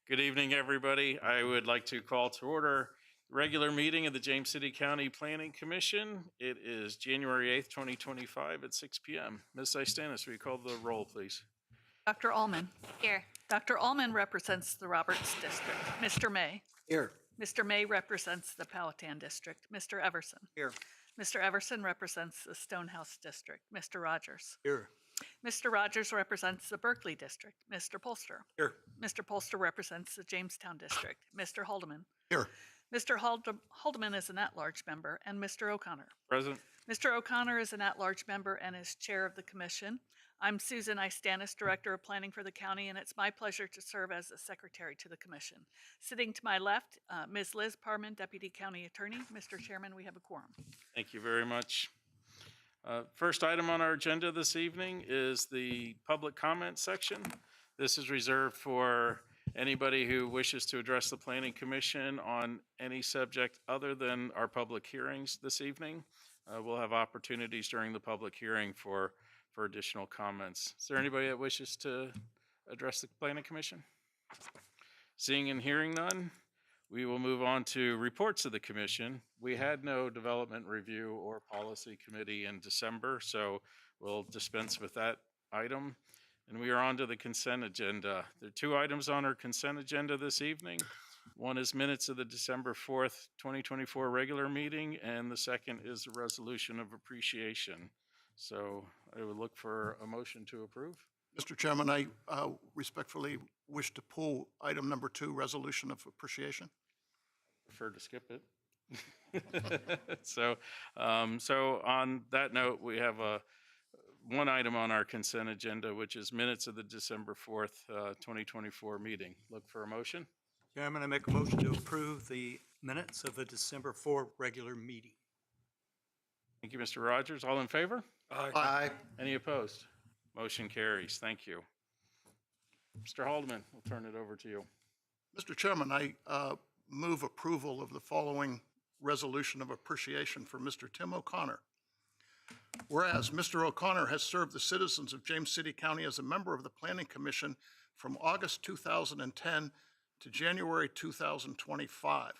Good evening, everybody. I would like to call to order the regular meeting of the James City County Planning Commission. It is January 8th, 2025 at 6 p.m. Ms. Istanis, will you call the roll, please? Dr. Allman. Here. Dr. Allman represents the Roberts District. Mr. May. Here. Mr. May represents the Powhatan District. Mr. Everson. Here. Mr. Everson represents the Stonehouse District. Mr. Rogers. Here. Mr. Rogers represents the Berkeley District. Mr. Polster. Here. Mr. Polster represents the Jamestown District. Mr. Haldeman. Here. Mr. Haldeman is an at-large member, and Mr. O'Connor. Present. Mr. O'Connor is an at-large member and is chair of the commission. I'm Susan Istanis, Director of Planning for the county, and it's my pleasure to serve as the secretary to the commission. Sitting to my left, Ms. Liz Parman, Deputy County Attorney. Mr. Chairman, we have a quorum. Thank you very much. First item on our agenda this evening is the public comment section. This is reserved for anybody who wishes to address the Planning Commission on any subject other than our public hearings this evening. We'll have opportunities during the public hearing for additional comments. Is there anybody that wishes to address the Planning Commission? Seeing and hearing none, we will move on to reports of the commission. We had no development review or policy committee in December, so we'll dispense with that item. And we are on to the consent agenda. There are two items on our consent agenda this evening. One is minutes of the December 4th, 2024 regular meeting, and the second is a resolution of appreciation. So I would look for a motion to approve. Mr. Chairman, I respectfully wish to pull item number 2, resolution of appreciation. Prefer to skip it. So on that note, we have one item on our consent agenda, which is minutes of the December 4th, 2024 meeting. Look for a motion. Chairman, I make a motion to approve the minutes of the December 4 regular meeting. Thank you, Mr. Rogers. All in favor? Aye. Any opposed? Motion carries. Thank you. Mr. Haldeman, we'll turn it over to you. Mr. Chairman, I move approval of the following resolution of appreciation for Mr. Tim O'Connor. Whereas Mr. O'Connor has served the citizens of James City County as a member of the Planning Commission from August 2010 to January 2025.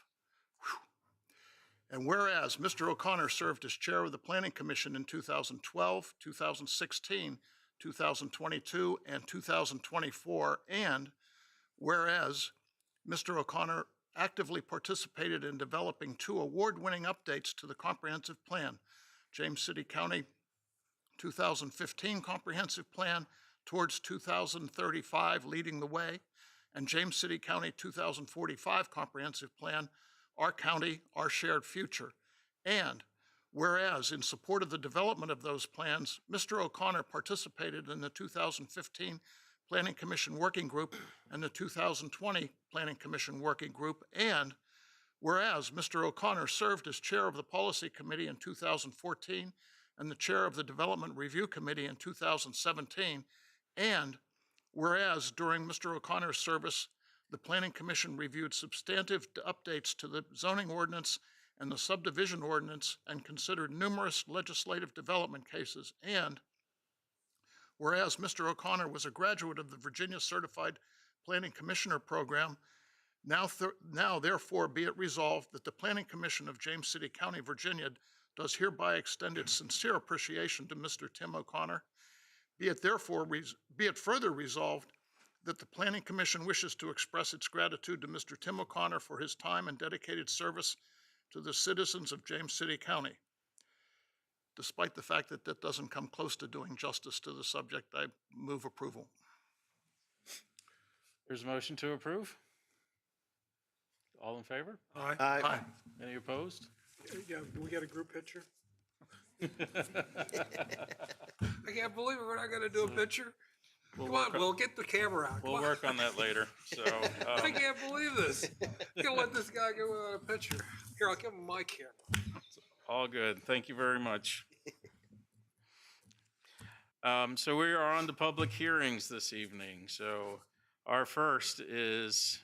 And whereas Mr. O'Connor served as chair of the Planning Commission in 2012, 2016, 2022, and 2024, and whereas Mr. O'Connor actively participated in developing 2 award-winning updates to the comprehensive plan, James City County 2015 Comprehensive Plan Towards 2035 Leading the Way, and James City County 2045 Comprehensive Plan, Our County, Our Shared Future. And whereas in support of the development of those plans, Mr. O'Connor participated in the 2015 Planning Commission Working Group and the 2020 Planning Commission Working Group. And whereas Mr. O'Connor served as chair of the Policy Committee in 2014 and the chair of the Development Review Committee in 2017. And whereas during Mr. O'Connor's service, the Planning Commission reviewed substantive updates to the zoning ordinance and the subdivision ordinance and considered numerous legislative development cases. And whereas Mr. O'Connor was a graduate of the Virginia Certified Planning Commissioner Program, now therefore be it resolved that the Planning Commission of James City County, Virginia does hereby extend its sincere appreciation to Mr. Tim O'Connor. Be it further resolved that the Planning Commission wishes to express its gratitude to Mr. Tim O'Connor for his time and dedicated service to the citizens of James City County. Despite the fact that that doesn't come close to doing justice to the subject, I move approval. There's a motion to approve. All in favor? Aye. Aye. Any opposed? Yeah, do we get a group picture? I can't believe it. We're not going to do a picture. Come on, Will, get the camera out. We'll work on that later. So I can't believe this. You can let this guy go without a picture. Here, I'll give him my camera. all good. Thank you very much. So we are on to public hearings this evening. So our first is,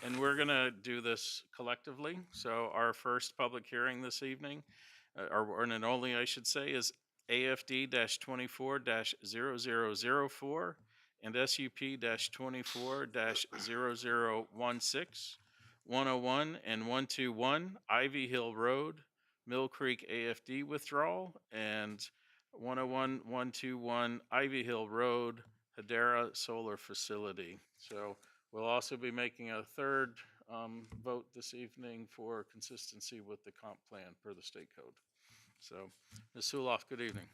and we're going to do this collectively. So our first public hearing this evening, or and only I should say, is AFD-24-0004, and SUP-24-0016, 101 and 121 Ivy Hill Road, Mill Creek AFD withdrawal, and 101, 121 Ivy Hill Road, Hedera Solar Facility. So we'll also be making a third vote this evening for consistency with the comp plan per the state code. So, Ms. Suloff, good evening.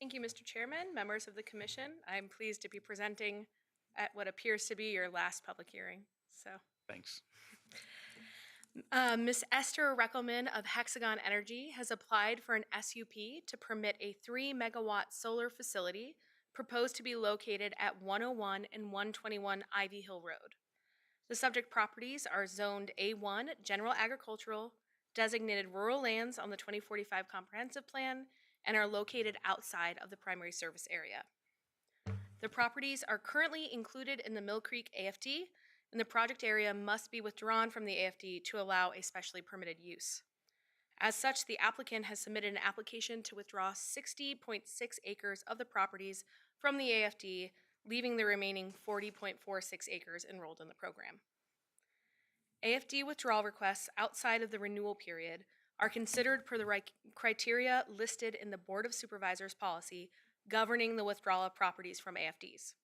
Thank you, Mr. Chairman, members of the commission. I'm pleased to be presenting at what appears to be your last public hearing. So, Thanks. Ms. Esther Reckelman of Hexagon Energy has applied for an SUP to permit a 3-megawatt solar facility proposed to be located at 101 and 121 Ivy Hill Road. The subject properties are zoned A1 General Agricultural, designated rural lands on the 2045 Comprehensive Plan, and are located outside of the primary service area. The properties are currently included in the Mill Creek AFD, and the project area must be withdrawn from the AFD to allow a specially permitted use. As such, the applicant has submitted an application to withdraw 60.6 acres of the properties from the AFD, leaving the remaining 40.46 acres enrolled in the program. AFD withdrawal requests outside of the renewal period are considered per the criteria listed in the Board of Supervisors policy governing the withdrawal of properties from AFDs.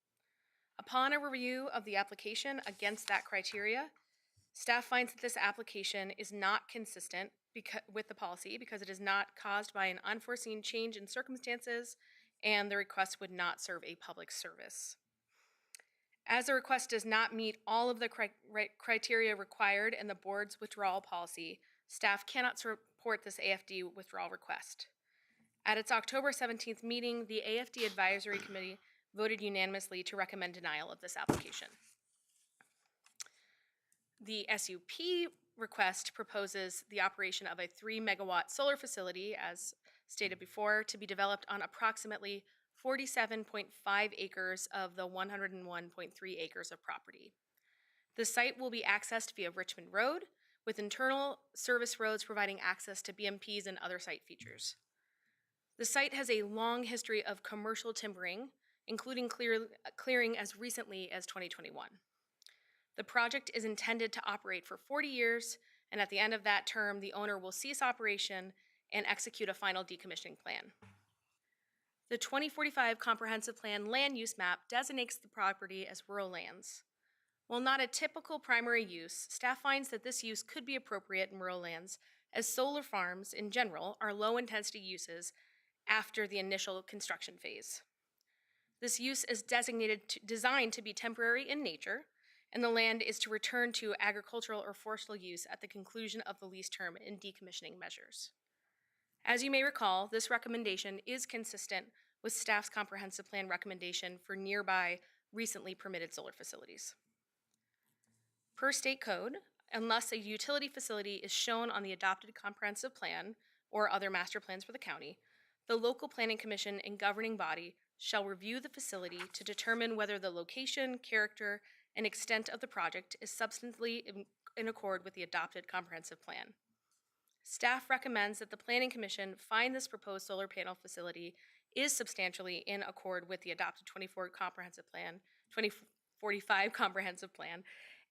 Upon a review of the application against that criteria, staff finds that this application is not consistent with the policy because it is not caused by an unforeseen change in circumstances, and the request would not serve a public service. As the request does not meet all of the criteria required in the board's withdrawal policy, staff cannot support this AFD withdrawal request. At its October 17th meeting, the AFD Advisory Committee voted unanimously to recommend denial of this application. The SUP request proposes the operation of a 3-megawatt solar facility, as stated before, to be developed on approximately 47.5 acres of the 101.3 acres of property. The site will be accessed via Richmond Road, with internal service roads providing access to BMPs and other site features. The site has a long history of commercial timbering, including clearing as recently as 2021. The project is intended to operate for 40 years, and at the end of that term, the owner will cease operation and execute a final decommissioning plan. The 2045 Comprehensive Plan land use map designates the property as rural lands. While not a typical primary use, staff finds that this use could be appropriate in rural lands, as solar farms in general are low-intensity uses after the initial construction phase. This use is designed to be temporary in nature, and the land is to return to agricultural or forestal use at the conclusion of the lease term in decommissioning measures. As you may recall, this recommendation is consistent with staff's comprehensive plan recommendation for nearby recently permitted solar facilities. Per state code, unless a utility facility is shown on the adopted comprehensive plan or other master plans for the county, the local planning commission and governing body shall review the facility to determine whether the location, character, and extent of the project is substantively in accord with the adopted comprehensive plan. Staff recommends that the Planning Commission find this proposed solar panel facility is substantially in accord with the adopted 2045 Comprehensive Plan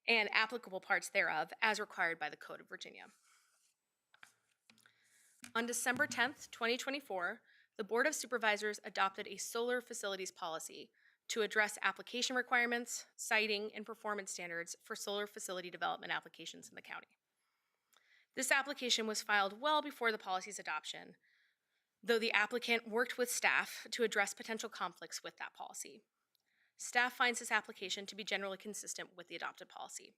and applicable parts thereof as required by the Code of Virginia. On December 10th, 2024, the Board of Supervisors adopted a solar facilities policy to address application requirements, siting, and performance standards for solar facility development applications in the county. This application was filed well before the policy's adoption, though the applicant worked with staff to address potential conflicts with that policy. Staff finds this application to be generally consistent with the adopted policy.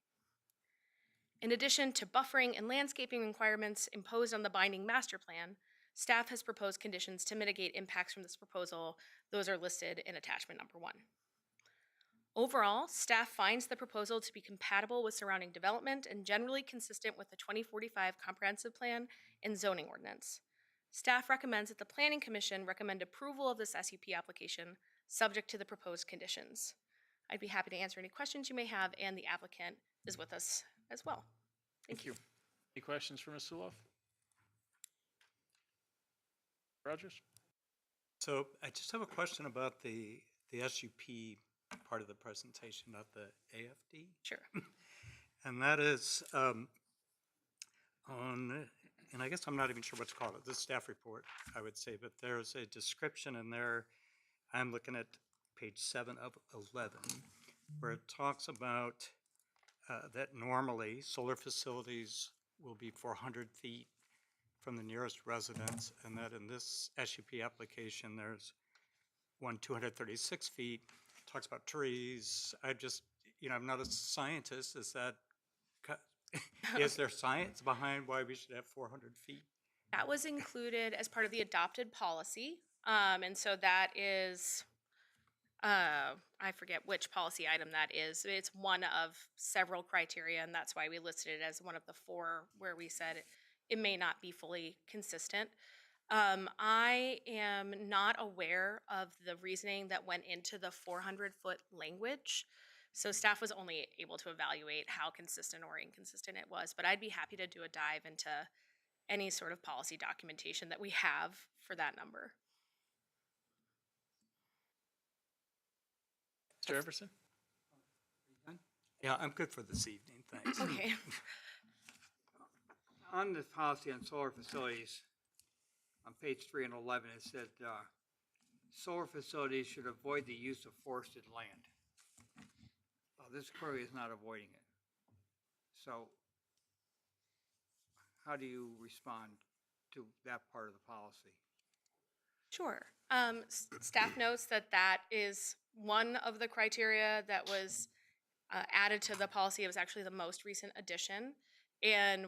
In addition to buffering and landscaping requirements imposed on the binding master plan, staff has proposed conditions to mitigate impacts from this proposal. Those are listed in attachment number 1. Overall, staff finds the proposal to be compatible with surrounding development and generally consistent with the 2045 Comprehensive Plan and zoning ordinance. Staff recommends that the Planning Commission recommend approval of this SUP application subject to the proposed conditions. I'd be happy to answer any questions you may have, and the applicant is with us as well. Thank you. Any questions for Ms. Suloff? Rogers? So I just have a question about the SUP part of the presentation of the AFD. Sure. And that is on, and I guess I'm not even sure what to call it, the staff report, I would say, but there's a description in there. I'm looking at page 7 of 11, where it talks about that normally solar facilities will be 400 feet from the nearest residence, and that in this SUP application, there's one 236 feet, talks about trees. I just, I'm not a scientist. Is that, is there science behind why we should have 400 feet? That was included as part of the adopted policy. And so that is, I forget which policy item that is. It's one of several criteria, and that's why we listed it as one of the 4 where we said it may not be fully consistent. I am not aware of the reasoning that went into the 400-foot language. So staff was only able to evaluate how consistent or inconsistent it was, but I'd be happy to do a dive into any sort of policy documentation that we have for that number. Mr. Everson? Yeah, I'm good for this evening, thanks. Okay. On this policy on solar facilities, on page 3 and 11, it said, solar facilities should avoid the use of forested land. This clearly is not avoiding it. So how do you respond to that part of the policy? Sure. Staff notes that that is one of the criteria that was added to the policy. It was actually the most recent addition. And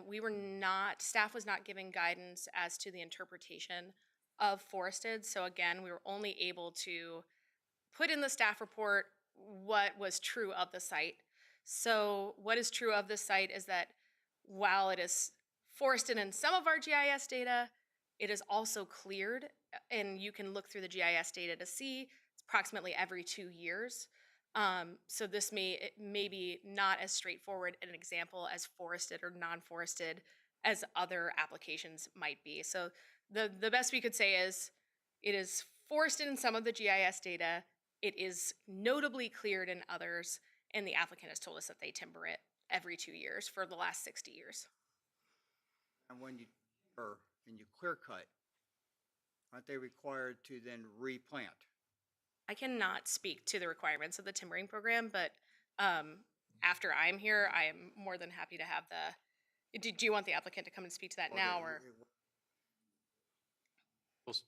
staff was not given guidance as to the interpretation of forested. So again, we were only able to put in the staff report what was true of the site. So what is true of the site is that while it is forested in some of our GIS data, it is also cleared, and you can look through the GIS data to see it's approximately every 2 years. So this may be not as straightforward an example as forested or non-forested as other applications might be. So the best we could say is it is forested in some of the GIS data, it is notably cleared in others, and the applicant has told us that they timber it every 2 years for the last 60 years. And when you clear cut, aren't they required to then replant? I cannot speak to the requirements of the timbering program, but after I'm here, I am more than happy to have do you want the applicant to come and speak to that now, or?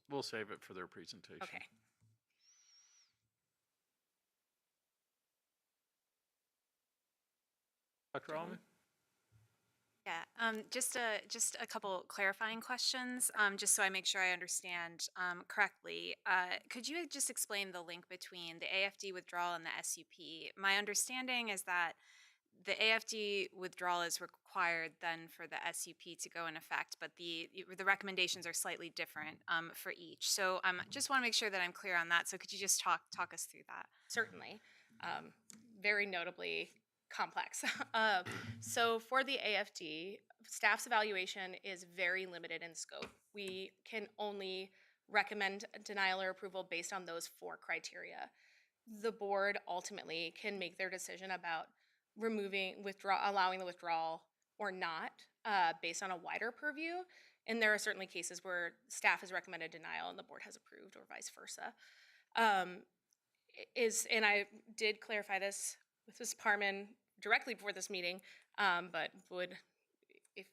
We'll save it for their presentation. Okay. Dr. Allman? Yeah, just a couple clarifying questions, just so I make sure I understand correctly. Could you just explain the link between the AFD withdrawal and the SUP? My understanding is that the AFD withdrawal is required then for the SUP to go in effect, but the recommendations are slightly different for each. So just want to make sure that I'm clear on that. So could you just talk us through that? Certainly. Very notably complex. So for the AFD, staff's evaluation is very limited in scope. We can only recommend denial or approval based on those 4 criteria. The board ultimately can make their decision about allowing the withdrawal or not based on a wider purview. And there are certainly cases where staff has recommended denial and the board has approved, or vice versa. And I did clarify this with Ms. Parman directly before this meeting, but if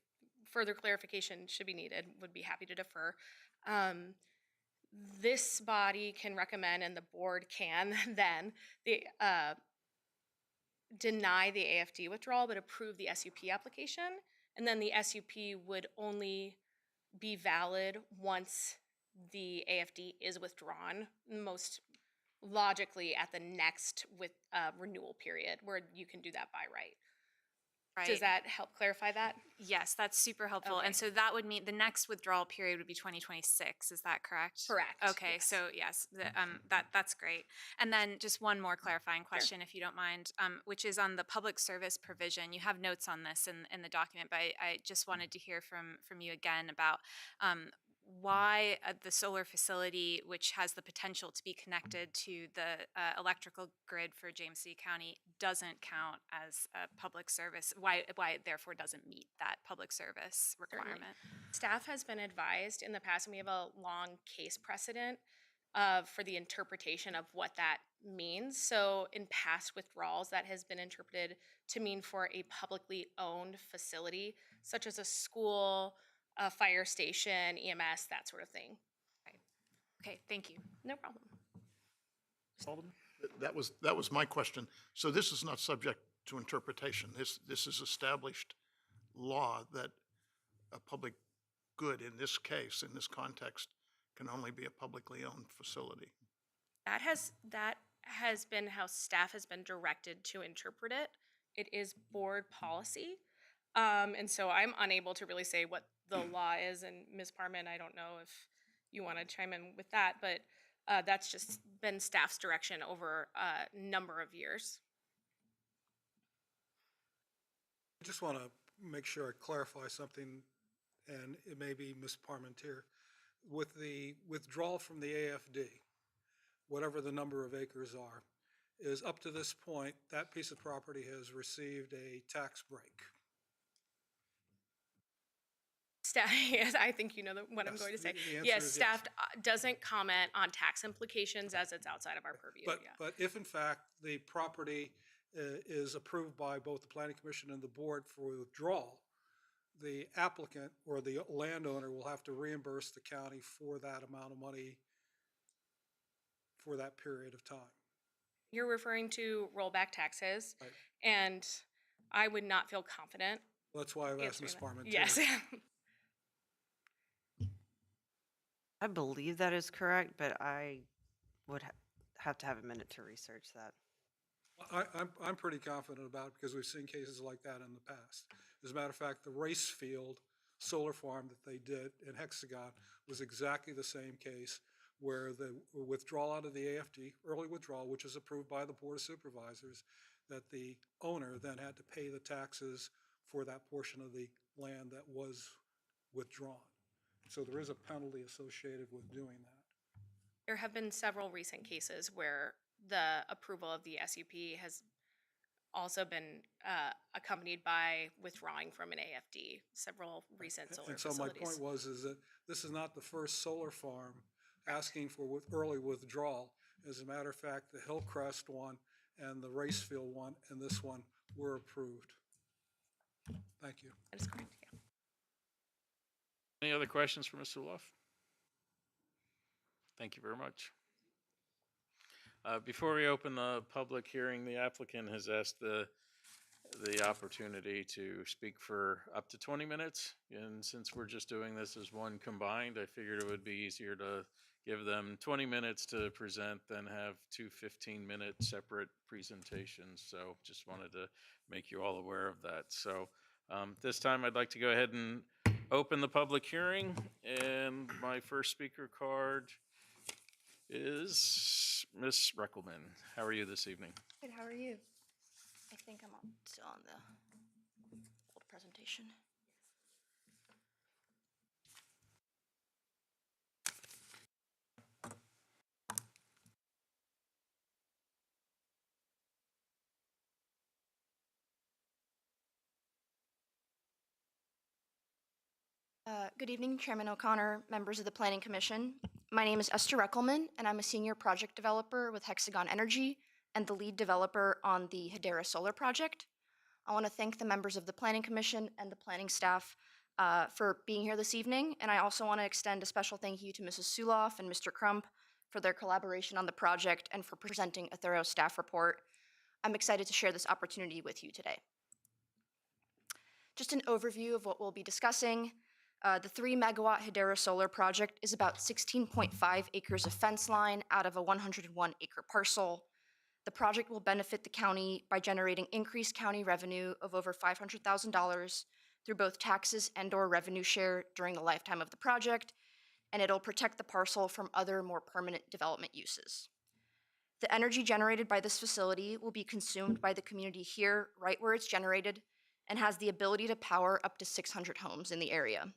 further clarification should be needed, would be happy to defer. This body can recommend, and the board can then deny the AFD withdrawal, but approve the SUP application. And then the SUP would only be valid once the AFD is withdrawn, most logically at the next renewal period, where you can do that by right. Right. Does that help clarify that? Yes, that's super helpful. Okay. And so that would mean the next withdrawal period would be 2026. Is that correct? Correct. Okay, Yes. so yes, that's great. And then just one more clarifying question, if you don't mind, which is on the public service provision. You have notes on this in the document, but I just wanted to hear from you again about why the solar facility, which has the potential to be connected to the electrical grid for James City County, doesn't count as a public service, why it therefore doesn't meet that public service requirement. Staff has been advised in the past, and we have a long case precedent for the interpretation of what that means. So in past withdrawals, that has been interpreted to mean for a publicly owned facility, such as a school, a fire station, EMS, that sort of thing. Okay, thank you. No problem. Alderman? That was my question. So this is not subject to interpretation. This is established law that a public good in this case, in this context, can only be a publicly owned facility. That has been how staff has been directed to interpret it. It is board policy. And so I'm unable to really say what the law is. And Ms. Parman, I don't know if you want to chime in with that, but that's just been staff's direction over a number of years. I just want to make sure I clarify something, and it may be Ms. Parmentier. With the withdrawal from the AFD, whatever the number of acres are, is up to this point, that piece of property has received a tax break. Staff, yes, I think you know what I'm Yes, going to say. the answer Yes, is staff doesn't comment on tax implications as it's outside of our purview. But, Yeah. but if in fact the property is approved by both the planning commission and the board for withdrawal, the applicant or the landowner will have to reimburse the county for that amount of money for that period of time. You're referring to rollback taxes, Right. and I would not feel confident That's why I've asked Ms. answering that. Parmentier. Yes. I believe that is correct, but I would have to have a minute to research that. I'm pretty confident about it because we've seen cases like that in the past. As a matter of fact, the race field solar farm that they did in Hexagon was exactly the same case where the withdrawal out of the AFD, early withdrawal, which is approved by the Board of Supervisors, that the owner then had to pay the taxes for that portion of the land that was withdrawn. So there is a penalty associated with doing that. There have been several recent cases where the approval of the SUP has also been accompanied by withdrawing from an AFD, several recent solar And so facilities. my point was is that this is not the first solar farm asking for early withdrawal. As a matter of fact, the Hillcrest one and the Racefield one and this one were approved. Thank you. That is correct, yeah. Any other questions for Mr. Luff? Thank you very much. Before we open the public hearing, the applicant has asked the opportunity to speak for up to 20 minutes. And since we're just doing this as one combined, I figured it would be easier to give them 20 minutes to present than have two 15-minute separate presentations. So just wanted to make you all aware of that. So this time I'd like to go ahead and open the public hearing. And my first speaker card is Ms. Reckelman. How are you this evening? Good, how are you? I think I'm still on the old presentation. Good evening, Chairman O'Connor, members of the Planning Commission. My name is Esther Reckelman, and I'm a senior project developer with Hexagon Energy and the lead developer on the Hedera solar project. I want to thank the members of the Planning Commission and the planning staff for being here this evening, and I also want to extend a special thank you to Mrs. Suloff and Mr. Crump for their collaboration on the project and for presenting a thorough staff report. I'm excited to share this opportunity with you today. Just an overview of what we'll be discussing. The 3 megawatt Hedera solar project is about 16.5 acres of fence line out of a 101 acre parcel. The project will benefit the county by generating increased county revenue of over $500,000 through both taxes and/or revenue share during the lifetime of the project, and it'll protect the parcel from other more permanent development uses. The energy generated by this facility will be consumed by the community here, right where it's generated, and has the ability to power up to 600 homes in the area.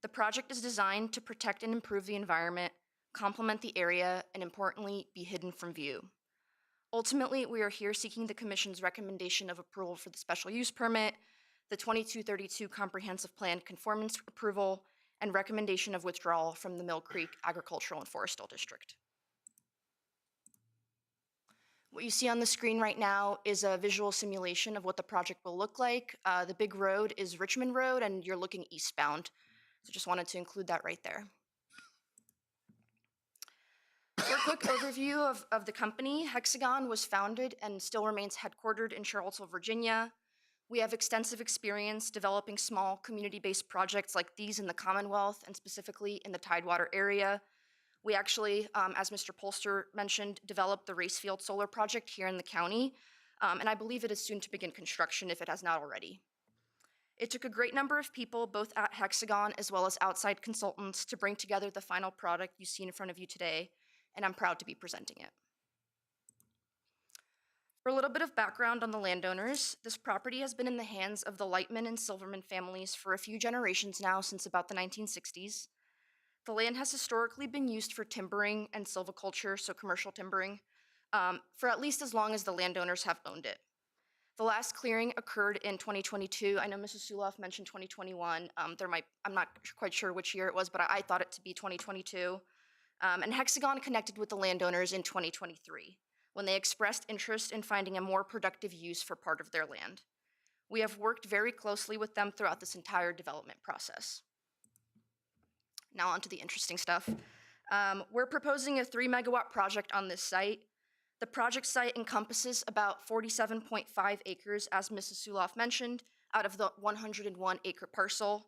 The project is designed to protect and improve the environment, complement the area, and importantly, be hidden from view. Ultimately, we are here seeking the Commission's recommendation of approval for the special use permit, the 2232 Comprehensive Plan Conformance Approval, and recommendation of withdrawal from the Mill Creek Agricultural and Forestal District. What you see on the screen right now is a visual simulation of what the project will look like. The big road is Richmond Road, and you're looking eastbound. So just wanted to include that right there. For a quick overview of the company, Hexagon was founded and still remains headquartered in Charlottesville, Virginia. We have extensive experience developing small community-based projects like these in the Commonwealth and specifically in the Tidewater area. We actually, as Mr. Polster mentioned, developed the Racefield Solar Project here in the county, and I believe it is soon to begin construction if it has not already. It took a great number of people, both at Hexagon as well as outside consultants, to bring together the final product you see in front of you today, and I'm proud to be presenting it. For a little bit of background on the landowners, this property has been in the hands of the Lightman and Silverman families for a few generations now, since about the 1960s. The land has historically been used for timbering and silviculture, so commercial timbering, for at least as long as the landowners have owned it. The last clearing occurred in 2022. I know Mrs. Suloff mentioned 2021. I'm not quite sure which year it was, but I thought it to be 2022. And Hexagon connected with the landowners in 2023, when they expressed interest in finding a more productive use for part of their land. We have worked very closely with them throughout this entire development process. Now on to the interesting stuff. We're proposing a 3 megawatt project on this site. The project site encompasses about 47.5 acres, as Mrs. Suloff mentioned, out of the 101 acre parcel.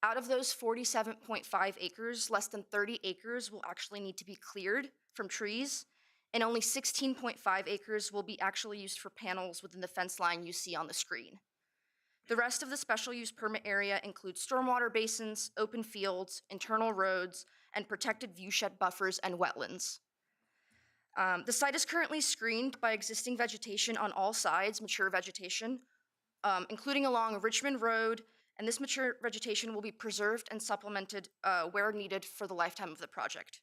Out of those 47.5 acres, less than 30 acres will actually need to be cleared from trees, and only 16.5 acres will be actually used for panels within the fence line you see on the screen. The rest of the special use permit area includes stormwater basins, open fields, internal roads, and protected viewshed buffers and wetlands. The site is currently screened by existing vegetation on all sides, mature vegetation, including along Richmond Road, and this mature vegetation will be preserved and supplemented where needed for the lifetime of the project.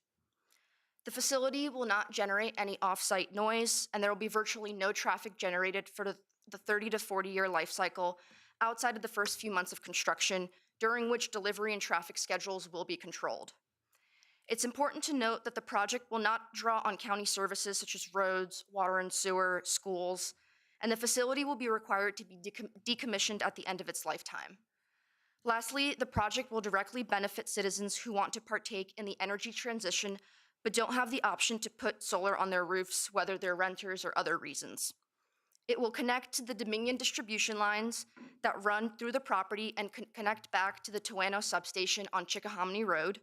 The facility will not generate any off-site noise, and there will be virtually no traffic generated for the 30 to 40-year life cycle outside of the first few months of construction, during which delivery and traffic schedules will be controlled. It's important to note that the project will not draw on county services such as roads, water and sewer, schools, and the facility will be required to be decommissioned at the end of its lifetime. Lastly, the project will directly benefit citizens who want to partake in the energy transition but don't have the option to put solar on their roofs, whether they're renters or other reasons. It will connect to the Dominion distribution lines that run through the property and connect back to the Towano substation on Chickahominy Road.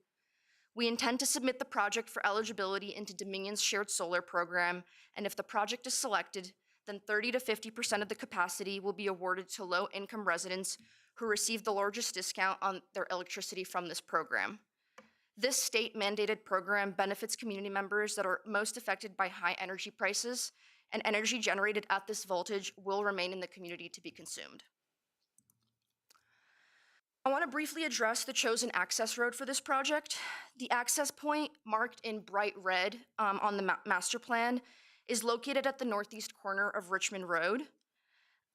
We intend to submit the project for eligibility into Dominion's shared solar program, and if the project is selected, then 30 to 50% of the capacity will be awarded to low-income residents who receive the largest discount on their electricity from this program. This state-mandated program benefits community members that are most affected by high energy prices, and energy generated at this voltage will remain in the community to be consumed. I want to briefly address the chosen access road for this project. The access point, marked in bright red on the master plan, is located at the northeast corner of Richmond Road.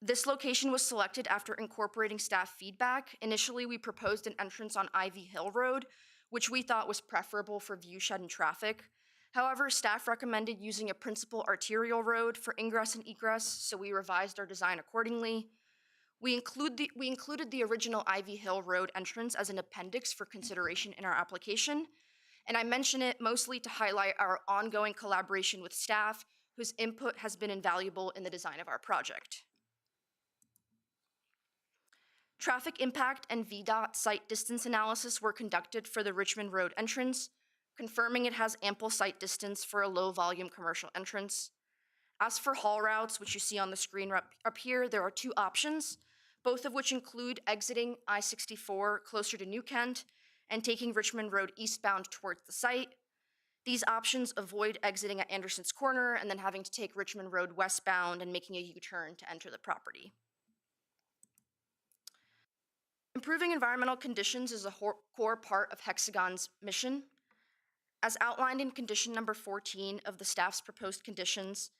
This location was selected after incorporating staff feedback. Initially, we proposed an entrance on Ivy Hill Road, which we thought was preferable for viewshed and traffic. However, staff recommended using a principal arterial road for ingress and egress, so we revised our design accordingly. We included the original Ivy Hill Road entrance as an appendix for consideration in our application, and I mention it mostly to highlight our ongoing collaboration with staff, whose input has been invaluable in the design of our project. Traffic impact and VDOT site distance analysis were conducted for the Richmond Road entrance, confirming it has ample site distance for a low-volume commercial entrance. As for haul routes, which you see on the screen up here, there are two options, both of which include exiting I-64 closer to New Kent and taking Richmond Road eastbound towards the site. These options avoid exiting at Anderson's Corner and then having to take Richmond Road westbound and making a U-turn to enter the property. Improving environmental conditions is a core part of Hexagon's mission. As outlined in condition number 14 of the staff's proposed conditions,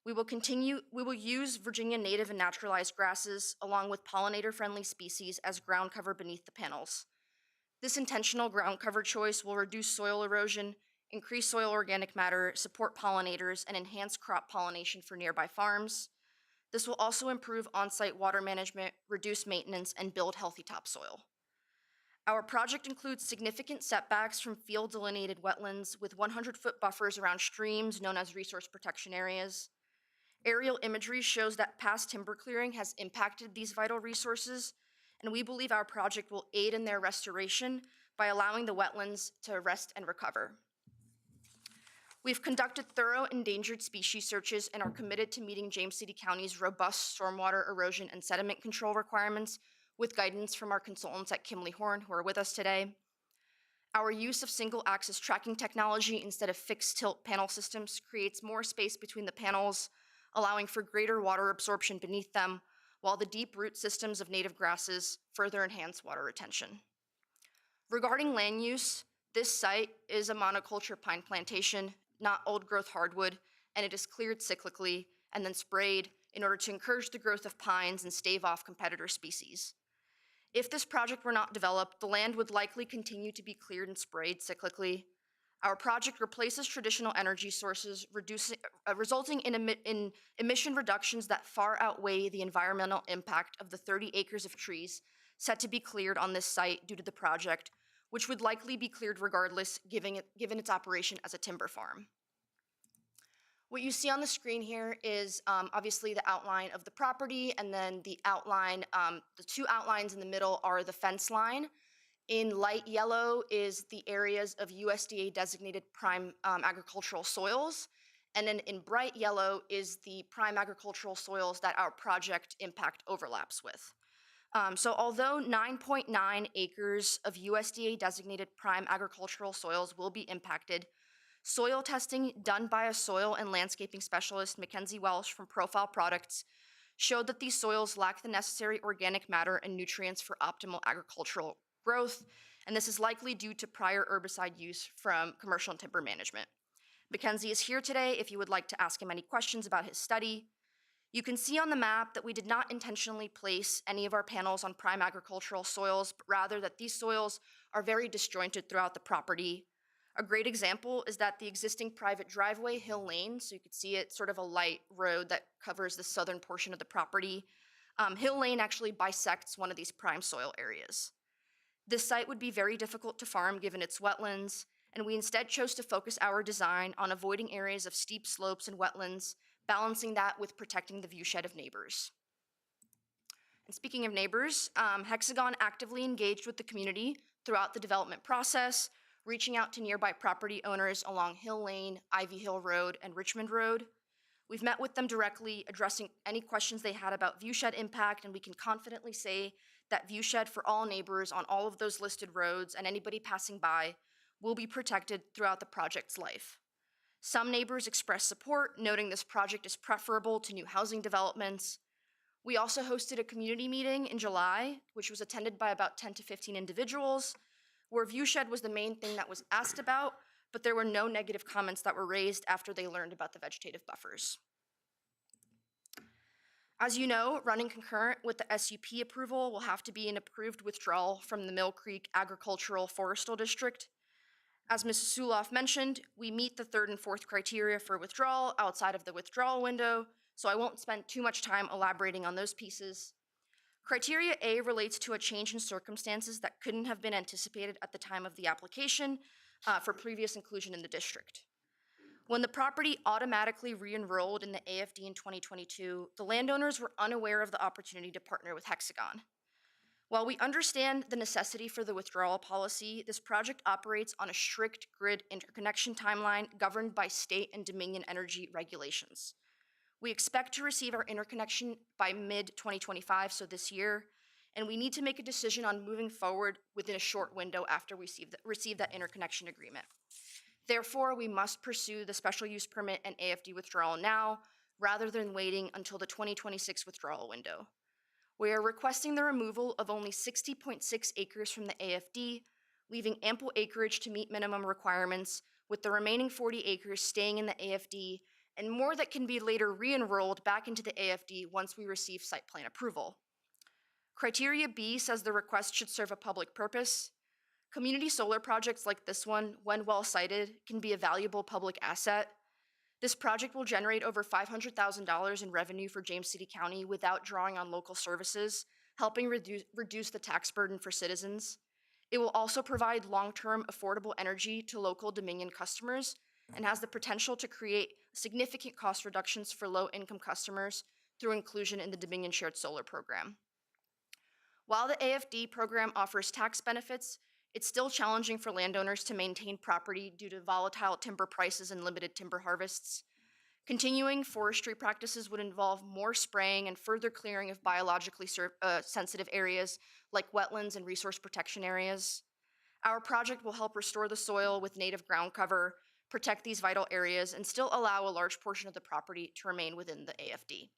we will use Virginia native and naturalized grasses along with pollinator-friendly species as ground cover beneath the panels. This intentional ground cover choice will reduce soil erosion, increase soil organic matter, support pollinators, and enhance crop pollination for nearby farms. This will also improve on-site water management, reduce maintenance, and build healthy topsoil. Our project includes significant setbacks from field-delineated wetlands with 100-foot buffers around streams known as resource protection areas. Aerial imagery shows that past timber clearing has impacted these vital resources, and we believe our project will aid in their restoration by allowing the wetlands to rest and recover. We've conducted thorough endangered species searches and are committed to meeting James City County's robust stormwater erosion and sediment control requirements with guidance from our consultants at Kimley Horn, who are with us today. Our use of single-axis tracking technology instead of fixed tilt panel systems creates more space between the panels, allowing for greater water absorption beneath them, while the deep root systems of native grasses further enhance water retention. Regarding land use, this site is a monoculture pine plantation, not old-growth hardwood, and it is cleared cyclically and then sprayed in order to encourage the growth of pines and stave off competitor species. If this project were not developed, the land would likely continue to be cleared and sprayed cyclically. Our project replaces traditional energy sources, resulting in emission reductions that far outweigh the environmental impact of the 30 acres of trees set to be cleared on this site due to the project, which would likely be cleared regardless, given its operation as a timber farm. What you see on the screen here is obviously the outline of the property, and then the outline, the two outlines in the middle are the fence line. In light yellow is the areas of USDA designated prime agricultural soils, and then in bright yellow is the prime agricultural soils that our project impact overlaps with. So although 9.9 acres of USDA designated prime agricultural soils will be impacted, soil testing done by a soil and landscaping specialist, Mackenzie Welsh from Profile Products, showed that these soils lack the necessary organic matter and nutrients for optimal agricultural growth, and this is likely due to prior herbicide use from commercial and timber management. Mackenzie is here today if you would like to ask him any questions about his study. You can see on the map that we did not intentionally place any of our panels on prime agricultural soils, but rather that these soils are very disjointed throughout the property. A great example is that the existing private driveway, Hill Lane, so you can see it's sort of a light road that covers the southern portion of the property. Hill Lane actually bisects one of these prime soil areas. This site would be very difficult to farm given its wetlands, and we instead chose to focus our design on avoiding areas of steep slopes and wetlands, balancing that with protecting the viewshed of neighbors. And speaking of neighbors, Hexagon actively engaged with the community throughout the development process, reaching out to nearby property owners along Hill Lane, Ivy Hill Road, and Richmond Road. We've met with them directly, addressing any questions they had about viewshed impact, and we can confidently say that viewshed for all neighbors on all of those listed roads and anybody passing by will be protected throughout the project's life. Some neighbors expressed support, noting this project is preferable to new housing developments. We also hosted a community meeting in July, which was attended by about 10 to 15 individuals, where viewshed was the main thing that was asked about, but there were no negative comments that were raised after they learned about the vegetative buffers. As you know, running concurrent with the SUP approval will have to be an approved withdrawal from the Mill Creek Agricultural Forestal District. As Mrs. Suloff mentioned, we meet the third and fourth criteria for withdrawal outside of the withdrawal window, so I won't spend too much time elaborating on those pieces. Criteria A relates to a change in circumstances that couldn't have been anticipated at the time of the application for previous inclusion in the district. When the property automatically re-enrolled in the AFD in 2022, the landowners were unaware of the opportunity to partner with Hexagon. While we understand the necessity for the withdrawal policy, this project operates on a strict grid interconnection timeline governed by state and Dominion energy regulations. We expect to receive our interconnection by mid-2025, so this year, and we need to make a decision on moving forward within a short window after we receive that interconnection agreement. Therefore, we must pursue the special use permit and AFD withdrawal now, rather than waiting until the 2026 withdrawal window. We are requesting the removal of only 60.6 acres from the AFD, leaving ample acreage to meet minimum requirements, with the remaining 40 acres staying in the AFD and more that can be later re-enrolled back into the AFD once we receive site plan approval. Criteria B says the request should serve a public purpose. Community solar projects like this one, when well sited, can be a valuable public asset. This project will generate over $500,000 in revenue for James City County without drawing on local services, helping reduce the tax burden for citizens. It will also provide long-term affordable energy to local Dominion customers and has the potential to create significant cost reductions for low-income customers through inclusion in the Dominion Shared Solar Program. While the AFD program offers tax benefits, it's still challenging for landowners to maintain property due to volatile timber prices and limited timber harvests. Continuing forestry practices would involve more spraying and further clearing of biologically sensitive areas like wetlands and resource protection areas. Our project will help restore the soil with native ground cover, protect these vital areas, and still allow a large portion of the property to remain within the AFD.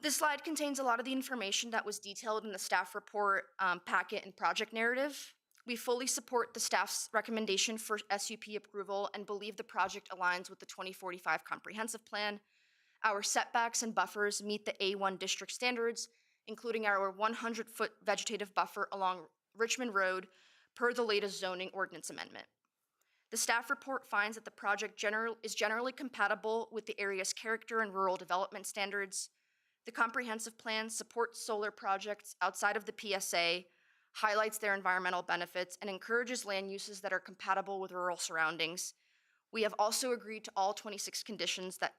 This slide contains a lot of the information that was detailed in the staff report, packet, and project narrative. We fully support the staff's recommendation for SUP approval and believe the project aligns with the 2045 comprehensive plan. Our setbacks and buffers meet the A1 district standards, including our 100-foot vegetative buffer along Richmond Road per the latest zoning ordinance amendment. The staff report finds that the project is generally compatible with the area's character and rural development standards. The comprehensive plan supports solar projects outside of the PSA, highlights their environmental benefits, and encourages land uses that are compatible with rural surroundings. We have also agreed to all 26 conditions that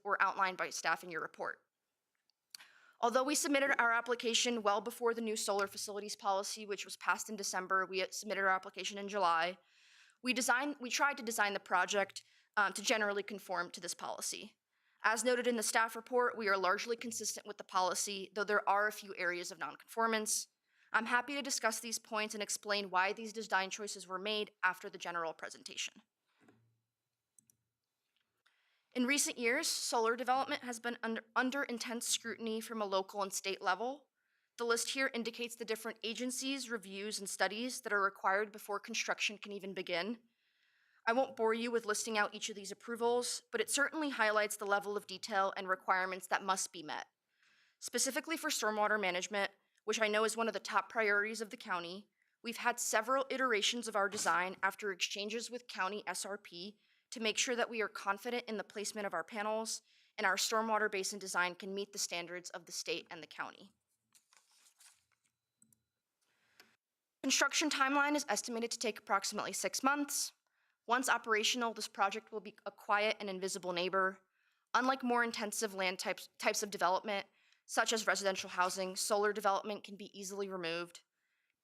were outlined by staff in your report. Although we submitted our application well before the new solar facilities policy, which was passed in December, we submitted our application in July. We tried to design the project to generally conform to this policy. As noted in the staff report, we are largely consistent with the policy, though there are a few areas of nonconformance. I'm happy to discuss these points and explain why these design choices were made after the general presentation. In recent years, solar development has been under intense scrutiny from a local and state level. The list here indicates the different agencies, reviews, and studies that are required before construction can even begin. I won't bore you with listing out each of these approvals, but it certainly highlights the level of detail and requirements that must be met. Specifically for stormwater management, which I know is one of the top priorities of the county, we've had several iterations of our design after exchanges with county SRP to make sure that we are confident in the placement of our panels and our stormwater basin design can meet the standards of the state and the county. Construction timeline is estimated to take approximately 6 months. Once operational, this project will be a quiet and invisible neighbor. Unlike more intensive land types of development, such as residential housing, solar development can be easily removed.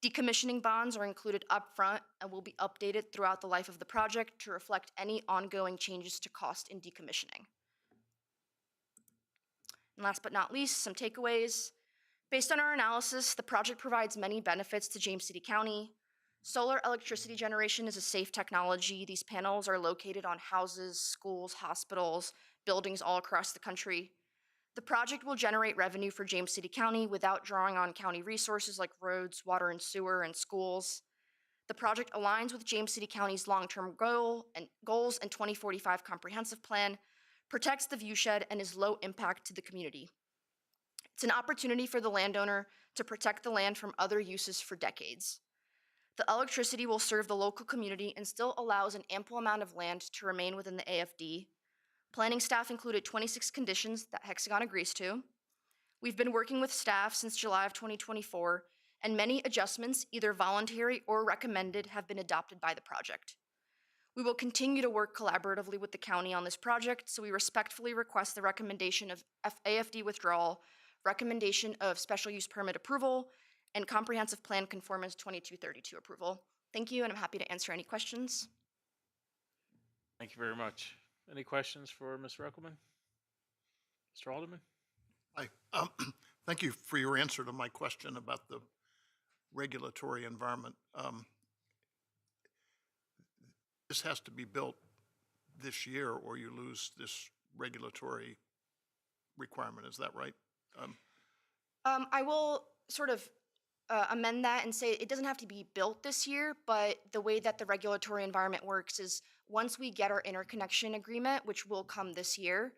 Decommissioning bonds are included upfront and will be updated throughout the life of the project to reflect any ongoing changes to cost in decommissioning. And last but not least, some takeaways. Based on our analysis, the project provides many benefits to James City County. Solar electricity generation is a safe technology. These panels are located on houses, schools, hospitals, buildings all across the country. The project will generate revenue for James City County without drawing on county resources like roads, water and sewer, and schools. The project aligns with James City County's long-term goals and 2045 comprehensive plan, protects the viewshed, and is low impact to the community. It's an opportunity for the landowner to protect the land from other uses for decades. The electricity will serve the local community and still allows an ample amount of land to remain within the AFD. Planning staff included 26 conditions that Hexagon agrees to. We've been working with staff since July of 2024, and many adjustments, either voluntary or recommended, have been adopted by the project. We will continue to work collaboratively with the county on this project, so we respectfully request the recommendation of AFD withdrawal, recommendation of special use permit approval, and comprehensive plan conformance 2232 approval. Thank you, and I'm happy to answer any questions. Thank you very much. Any questions for Ms. Ruckelman? Mr. Alderman? Hi. Thank you for your answer to my question about the regulatory environment. This has to be built this year or you lose this regulatory requirement. Is that right? I will sort of amend that and say it doesn't have to be built this year, but the way that the regulatory environment works is once we get our interconnection agreement, which will come this year,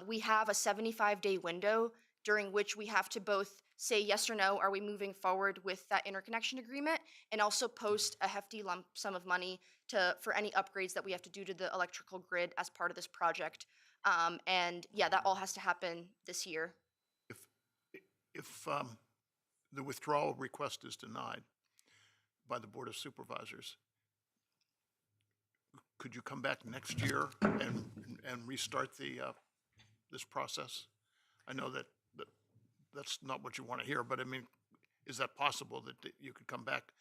we have a 75-day window during which we have to both say yes or no, are we moving forward with that interconnection agreement, and also post a hefty lump sum of money for any upgrades that we have to do to the electrical grid as part of this project. And yeah, that all has to happen this year. If, if the withdrawal request is denied by the Board of Supervisors, could you come back next year and restart this process? I know that's not what you want to hear, but I mean, is that possible that you could come back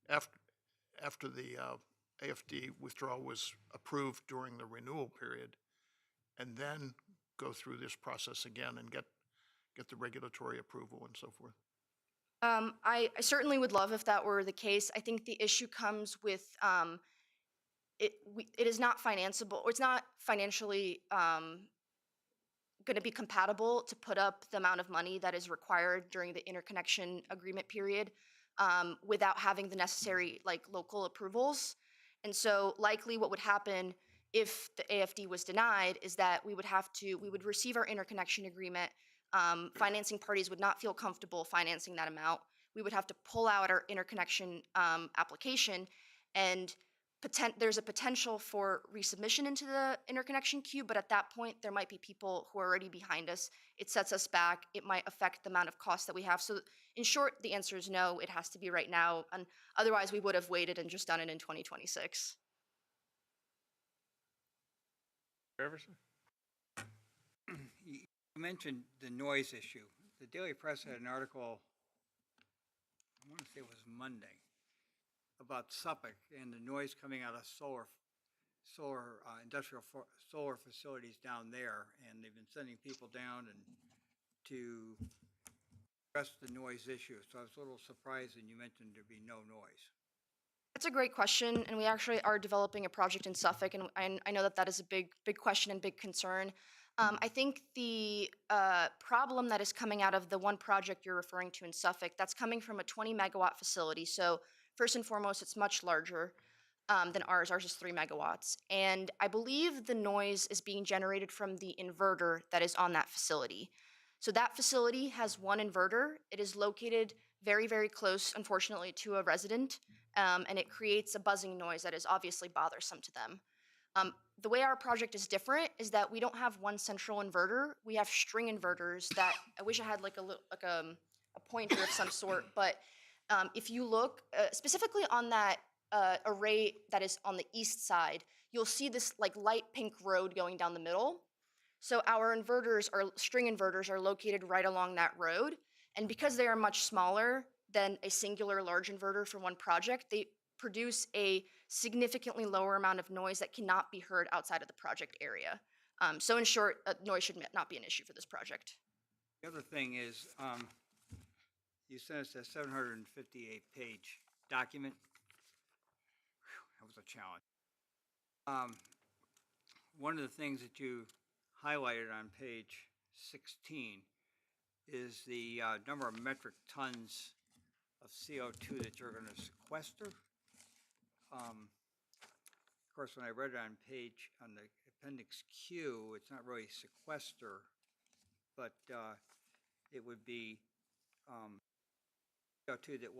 after the AFD withdrawal was approved during the renewal period, and then go through this process again and get the regulatory approval and so forth? I certainly would love if that were the case. I think the issue comes with it is not financeable, or it's not financially going to be compatible to put up the amount of money that is required during the interconnection agreement period without having the necessary local approvals. And so likely what would happen if the AFD was denied is that we would receive our interconnection agreement. Financing parties would not feel comfortable financing that amount. We would have to pull out our interconnection application, and there's a potential for resubmission into the interconnection queue, but at that point, there might be people who are already behind us. It sets us back. It might affect the amount of cost that we have. So in short, the answer is no, it has to be right now. And otherwise, we would have waited and just done it in 2026. Jefferson? You mentioned the noise issue. The Daily Press had an article, I want to say it was Monday, about Suffolk and the noise coming out of industrial solar facilities down there, and they've been sending people down and to address the noise issue. So I was a little surprised when you mentioned there'd be no noise. That's a great question, and we actually are developing a project in Suffolk, and I know that that is a big question and big concern. I think the problem that is coming out of the one project you're referring to in Suffolk, that's coming from a 20-megawatt facility. So first and foremost, it's much larger than ours. Ours is 3 megawatts. And I believe the noise is being generated from the inverter that is on that facility. So that facility has one inverter. It is located very, very close, unfortunately, to a resident, and it creates a buzzing noise that is obviously bothersome to them. The way our project is different is that we don't have one central inverter. We have string inverters that I wish I had a pointer of some sort, but if you look specifically on that array that is on the east side, you'll see this light pink road going down the middle. So our string inverters are located right along that road, and because they are much smaller than a singular large inverter for one project, they produce a significantly lower amount of noise that cannot be heard outside of the project area. So in short, noise should not be an issue for this project. The other thing is, you sent us a 758-page document. Whew, that was a challenge. One of the things that you highlighted on page 16 is the number of metric tons of CO2 that you're going to sequester. Of course, when I read it on the appendix Q, it's not really sequester, but it would be CO2 that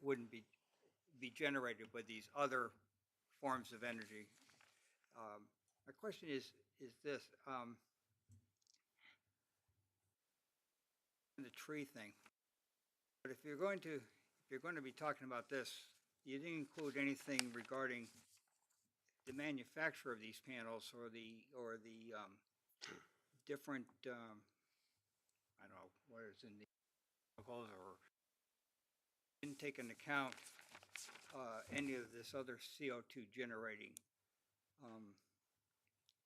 wouldn't be generated with these other forms of energy. My question is this: the tree thing. But if you're going to be talking about this, you didn't include anything regarding the manufacture of these panels or the different I don't know what is in the chemicals, or didn't take into account any of this other CO2 generating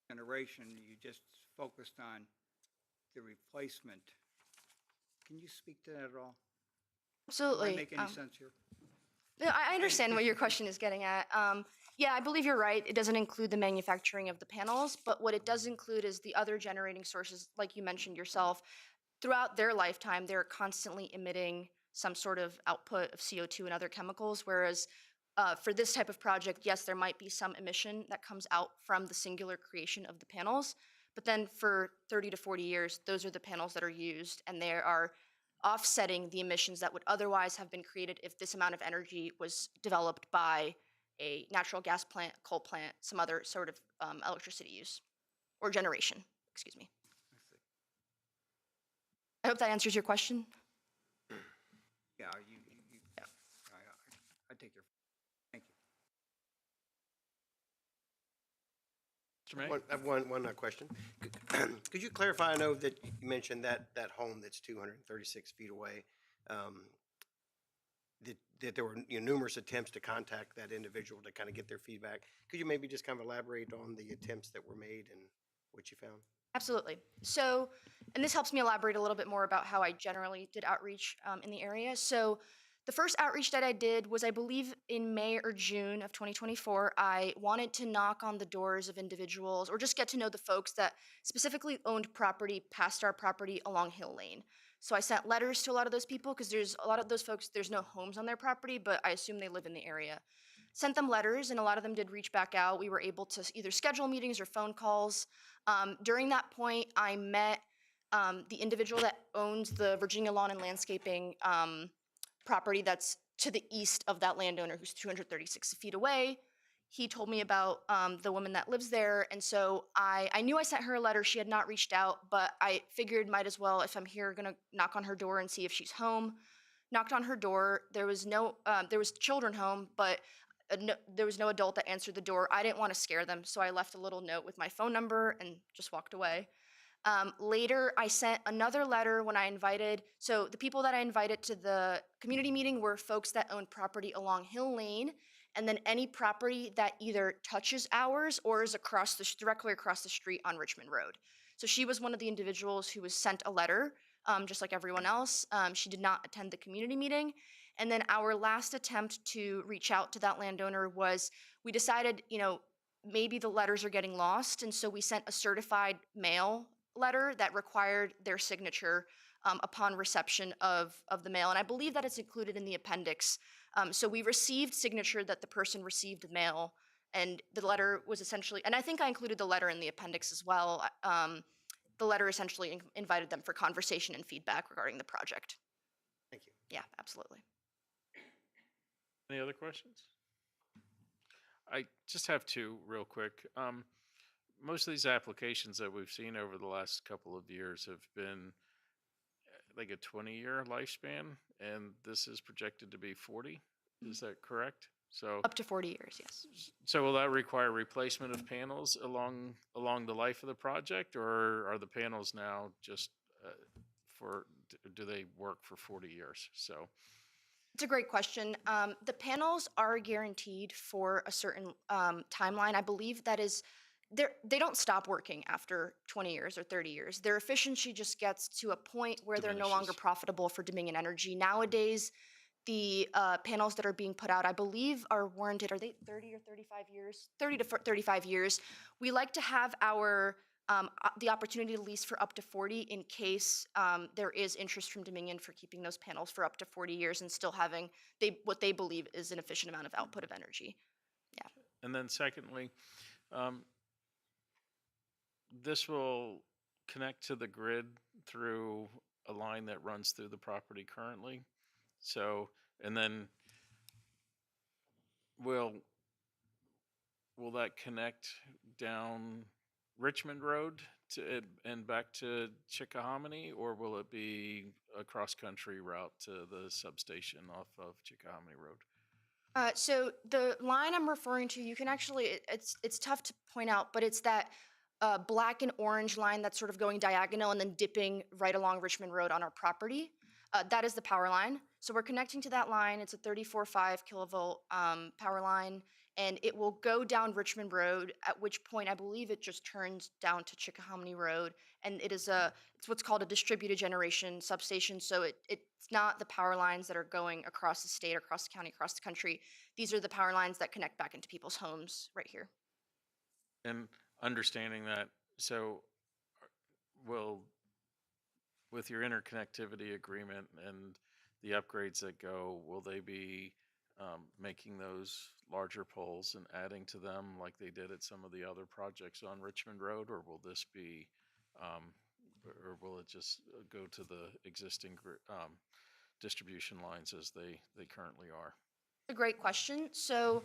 generation. You just focused on the replacement. Can you speak to that at all? Absolutely. Does that make any sense here? No, I understand what your question is getting at. Yeah, I believe you're right. It doesn't include the manufacturing of the panels, but what it does include is the other generating sources, like you mentioned yourself. Throughout their lifetime, they're constantly emitting some sort of output of CO2 and other chemicals, whereas for this type of project, yes, there might be some emission that comes out from the singular creation of the panels, but then for 30 to 40 years, those are the panels that are used, and they are offsetting the emissions that would otherwise have been created if this amount of energy was developed by a natural gas plant, coal plant, some other sort of electricity use or generation, excuse me. I hope that answers your question. Yeah, I take your, thank you. Mr. May? I have one question. Could you clarify, I know that you mentioned that home that's 236 feet away, that there were numerous attempts to contact that individual to kind of get their feedback. Could you maybe just kind of elaborate on the attempts that were made and what you found? Absolutely. So, and this helps me elaborate a little bit more about how I generally did outreach in the area. So, the first outreach that I did was, I believe, in May or June of 2024. I wanted to knock on the doors of individuals or just get to know the folks that specifically owned property past our property along Hill Lane. So, I sent letters to a lot of those people because there's a lot of those folks, there's no homes on their property, but I assume they live in the area. Sent them letters, and a lot of them did reach back out. We were able to either schedule meetings or phone calls. During that point, I met the individual that owns the Virginia Lawn and Landscaping property that's to the east of that landowner, who's 236 feet away. He told me about the woman that lives there, and so I knew I sent her a letter. She had not reached out, but I figured might as well, if I'm here, gonna knock on her door and see if she's home. Knocked on her door. There was children home, but there was no adult that answered the door. I didn't want to scare them, so I left a little note with my phone number and just walked away. Later, I sent another letter when I invited, so the people that I invited to the community meeting were folks that owned property along Hill Lane, and then any property that either touches ours or is directly across the street on Richmond Road. So she was one of the individuals who was sent a letter, just like everyone else. She did not attend the community meeting. And then our last attempt to reach out to that landowner was, we decided, maybe the letters are getting lost. And so we sent a certified mail letter that required their signature upon reception of the mail. And I believe that it's included in the appendix. So we received signature that the person received the mail, and the letter was essentially, and I think I included the letter in the appendix as well. The letter essentially invited them for conversation and feedback regarding the project. Thank you. Yeah, absolutely. Any other questions? I just have two real quick. Most of these applications that we've seen over the last couple of years have been like a 20-year lifespan, and this is projected to be 40. Is that correct? So Up to 40 years, yes. So will that require replacement of panels along the life of the project, or are the panels now just do they work for 40 years? So It's a great question. The panels are guaranteed for a certain timeline. I believe that is, they don't stop working after 20 years or 30 years. Their efficiency just gets to a point where they're no longer Diminishes. profitable for Dominion Energy. Nowadays, the panels that are being put out, I believe, are warranted. Are they 30 or 35 years? 30 to 35 years. We like to have the opportunity to lease for up to 40 in case there is interest from Dominion for keeping those panels for up to 40 years and still having what they believe is an efficient amount of output of energy. Yeah. And then secondly, this will connect to the grid through a line that runs through the property currently. So, and then will that connect down Richmond Road and back to Chickahominy, or will it be a cross-country route to the substation off of Chickahominy Road? So the line I'm referring to, you can actually, it's tough to point out, but it's that black and orange line that's sort of going diagonal and then dipping right along Richmond Road on our property. That is the power line. So we're connecting to that line. It's a 34.5 kilovolt power line, and it will go down Richmond Road, at which point I believe it just turns down to Chickahominy Road. And it's what's called a distributed generation substation. So it's not the power lines that are going across the state, across the county, across the country. These are the power lines that connect back into people's homes right here. And understanding that, so will, with your interconnectivity agreement and the upgrades that go, will they be making those larger poles and adding to them like they did at some of the other projects on Richmond Road, or will this be, or will it just go to the existing distribution lines as they currently are? A great question. So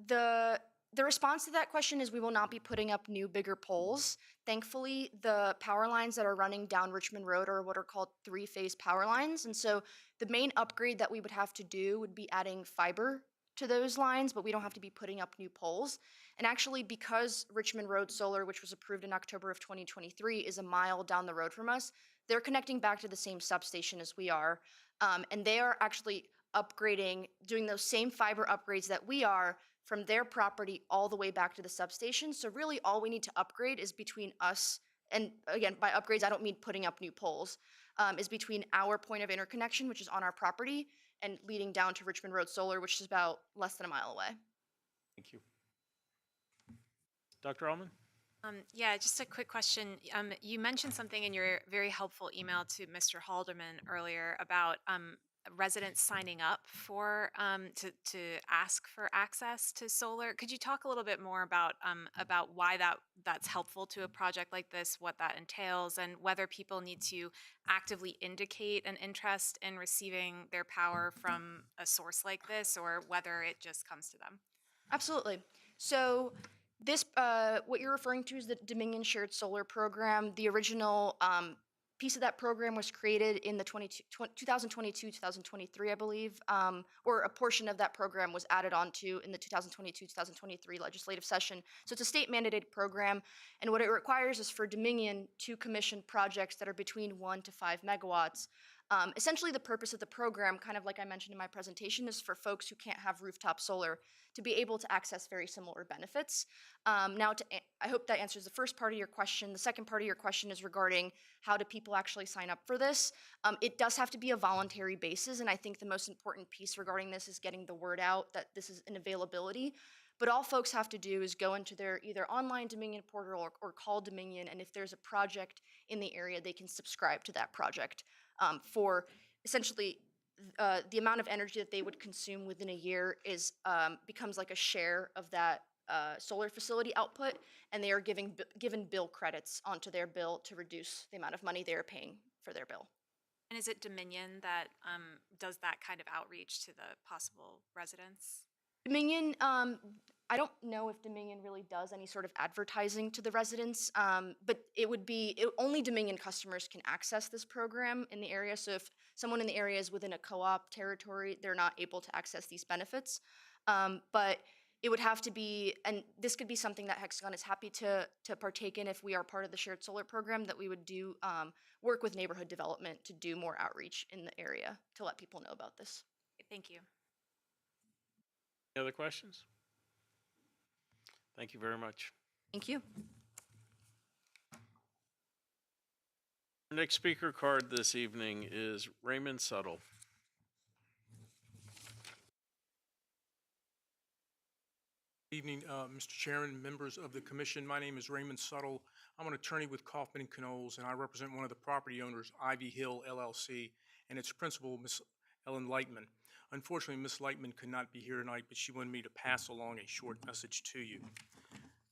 the response to that question is we will not be putting up new, bigger poles. Thankfully, the power lines that are running down Richmond Road are what are called three-phase power lines. And so the main upgrade that we would have to do would be adding fiber to those lines, but we don't have to be putting up new poles. And actually, because Richmond Road Solar, which was approved in October of 2023, is a mile down the road from us, they're connecting back to the same substation as we are. And they are actually upgrading, doing those same fiber upgrades that we are from their property all the way back to the substation. So really all we need to upgrade is between us, and again, by upgrades, I don't mean putting up new poles, is between our point of interconnection, which is on our property, and leading down to Richmond Road Solar, which is about less than a mile away. Thank you. Dr. Allman? Yeah, just a quick question. You mentioned something in your very helpful email to Mr. Halderman earlier about residents signing up for to ask for access to solar. Could you talk a little bit more about why that's helpful to a project like this, what that entails, and whether people need to actively indicate an interest in receiving their power from a source like this, or whether it just comes to them? Absolutely. So this, what you're referring to is the Dominion Shared Solar Program. The original piece of that program was created in the 2022, 2023, I believe, or a portion of that program was added onto in the 2022, 2023 legislative session. So it's a state mandated program, and what it requires is for Dominion to commission projects that are between 1 to 5 megawatts. Essentially, the purpose of the program, kind of like I mentioned in my presentation, is for folks who can't have rooftop solar to be able to access very similar benefits. Now, I hope that answers the first part of your question. The second part of your question is regarding how do people actually sign up for this. It does have to be a voluntary basis, and I think the most important piece regarding this is getting the word out that this is an availability. But all folks have to do is go into their either online Dominion portal or call Dominion, and if there's a project in the area, they can subscribe to that project for essentially the amount of energy that they would consume within a year is becomes like a share of that solar facility output, and they are given bill credits onto their bill to reduce the amount of money they are paying for their bill. And is it Dominion that does that kind of outreach to the possible residents? Dominion, I don't know if Dominion really does any sort of advertising to the residents, but only Dominion customers can access this program in the area. So if someone in the area is within a co-op territory, they're not able to access these benefits. But it would have to be, and this could be something that Hexagon is happy to partake in if we are part of the shared solar program, that we would do work with neighborhood development to do more outreach in the area to let people know about this. Thank you. Any other questions? Thank you very much. Thank you. Our next speaker card this evening is Raymond Suttle. Evening, Mr. Chairman, members of the commission. My name is Raymond Suttle. I'm an attorney with Kaufman and Knowles, and I represent one of the property owners, Ivy Hill LLC, and its principal, Ms. Ellen Lightman. Unfortunately, Ms. Lightman could not be here tonight, but she wanted me to pass along a short message to you.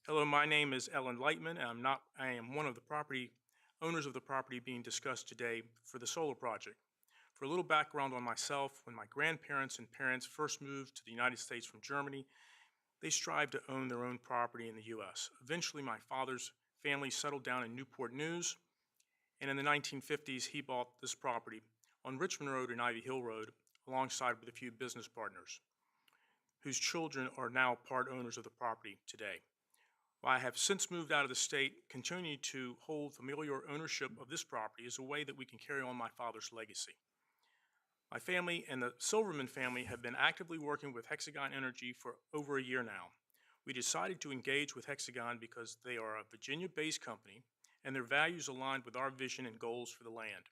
Hello, my name is Ellen Lightman, and I am one of the property owners of the property being discussed today for the solar project. For a little background on myself, when my grandparents and parents first moved to the United States from Germany, they strived to own their own property in the U.S. Eventually, my father's family settled down in Newport News, and in the 1950s, he bought this property on Richmond Road and Ivy Hill Road, alongside with a few business partners, whose children are now part owners of the property today. While I have since moved out of the state, continuing to hold familiar ownership of this property is a way that we can carry on my father's legacy. My family and the Silverman family have been actively working with Hexagon Energy for over a year now. We decided to engage with Hexagon because they are a Virginia-based company and their values aligned with our vision and goals for the land.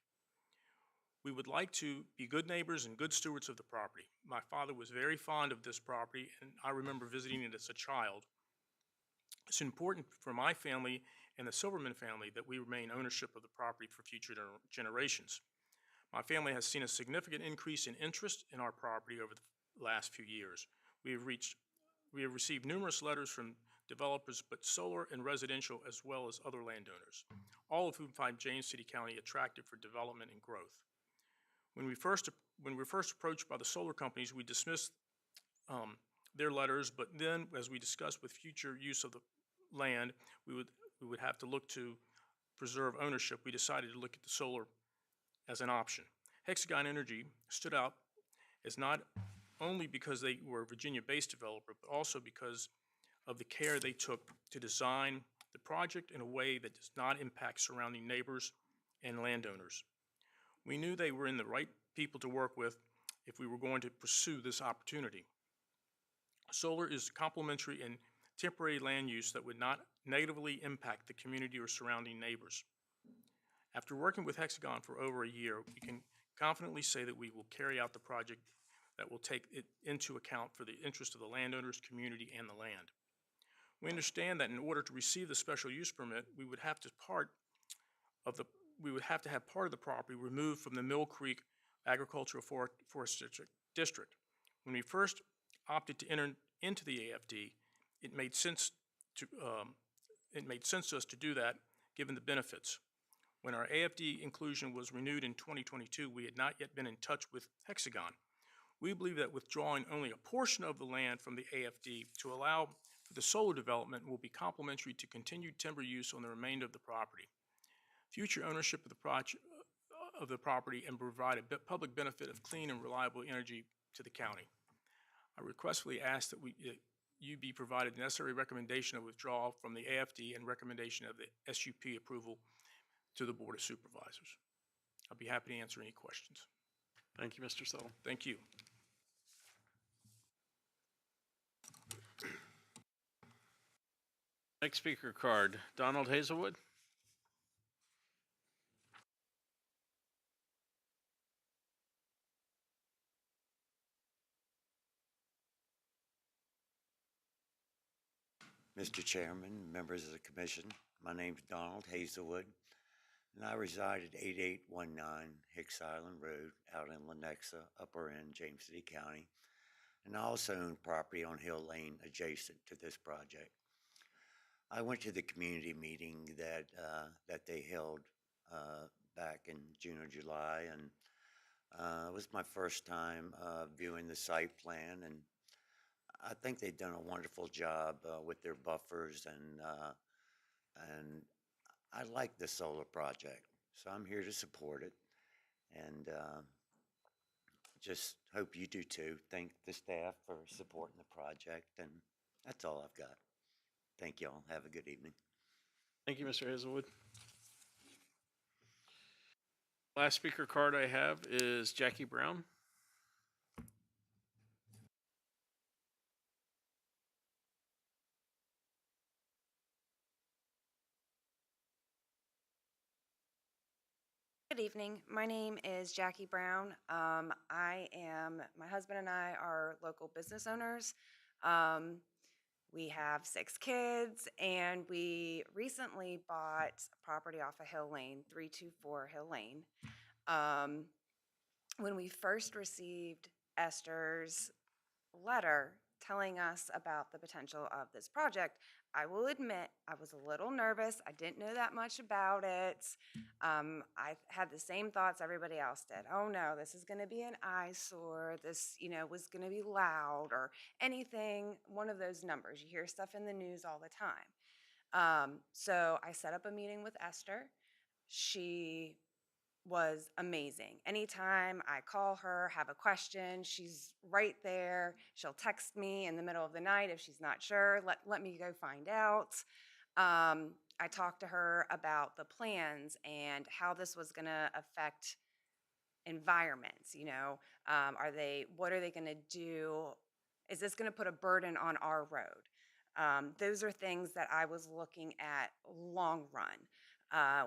We would like to be good neighbors and good stewards of the property. My father was very fond of this property, and I remember visiting it as a child. It's important for my family and the Silverman family that we remain ownership of the property for future generations. My family has seen a significant increase in interest in our property over the last few years. We have received numerous letters from developers, but solar and residential, as well as other landowners, all of whom find James City County attractive for development and growth. When we were first approached by the solar companies, we dismissed their letters, but then, as we discussed with future use of the land, we would have to look to preserve ownership. We decided to look at the solar as an option. Hexagon Energy stood out as not only because they were a Virginia-based developer, but also because of the care they took to design the project in a way that does not impact surrounding neighbors and landowners. We knew they were in the right people to work with if we were going to pursue this opportunity. Solar is complementary and temporary land use that would not negatively impact the community or surrounding neighbors. After working with Hexagon for over a year, we can confidently say that we will carry out the project that will take it into account for the interest of the landowners, community, and the land. We understand that in order to receive the special use permit, we would have to have part of the property removed from the Mill Creek Agricultural Forest District. When we first opted to enter into the AFD, it made sense to us to do that given the benefits. When our AFD inclusion was renewed in 2022, we had not yet been in touch with Hexagon. We believe that withdrawing only a portion of the land from the AFD to allow for the solar development will be complementary to continued timber use on the remainder of the property. Future ownership of the property and provide a public benefit of clean and reliable energy to the county. I requestfully ask that you be provided the necessary recommendation of withdrawal from the AFD and recommendation of the SUP approval to the Board of Supervisors. I'll be happy to answer any questions. Thank you, Mr. Settle. Thank you. Next speaker card, Donald Hazelwood. Mr. Chairman, members of the commission, my name is Donald Hazelwood, and I reside at 8819 Hicks Island Road out in Lenexa, Upper End, James City County, and I also own property on Hill Lane adjacent to this project. I went to the community meeting that they held back in June or July, and it was my first time viewing the site plan, and I think they've done a wonderful job with their buffers, and I like the solar project, so I'm here to support it, and just hope you do too. Thank the staff for supporting the project, and that's all I've got. Thank you all. Have a good evening. Thank you, Mr. Hazelwood. Last speaker card I have is Jackie Brown. Good evening. My name is Jackie Brown. My husband and I are local business owners. We have 6 kids, and we recently bought property off of Hill Lane, 324 Hill Lane. When we first received Esther's letter telling us about the potential of this project, I will admit I was a little nervous. I didn't know that much about it. I had the same thoughts everybody else did. Oh no, this is going to be an eyesore. This, was going to be loud or anything, one of those numbers. You hear stuff in the news all the time. So I set up a meeting with Esther. She was amazing. Anytime I call her, have a question, she's right there. She'll text me in the middle of the night if she's not sure. Let me go find out. I talked to her about the plans and how this was going to affect environments. What are they going to do? Is this going to put a burden on our road? Those are things that I was looking at long run.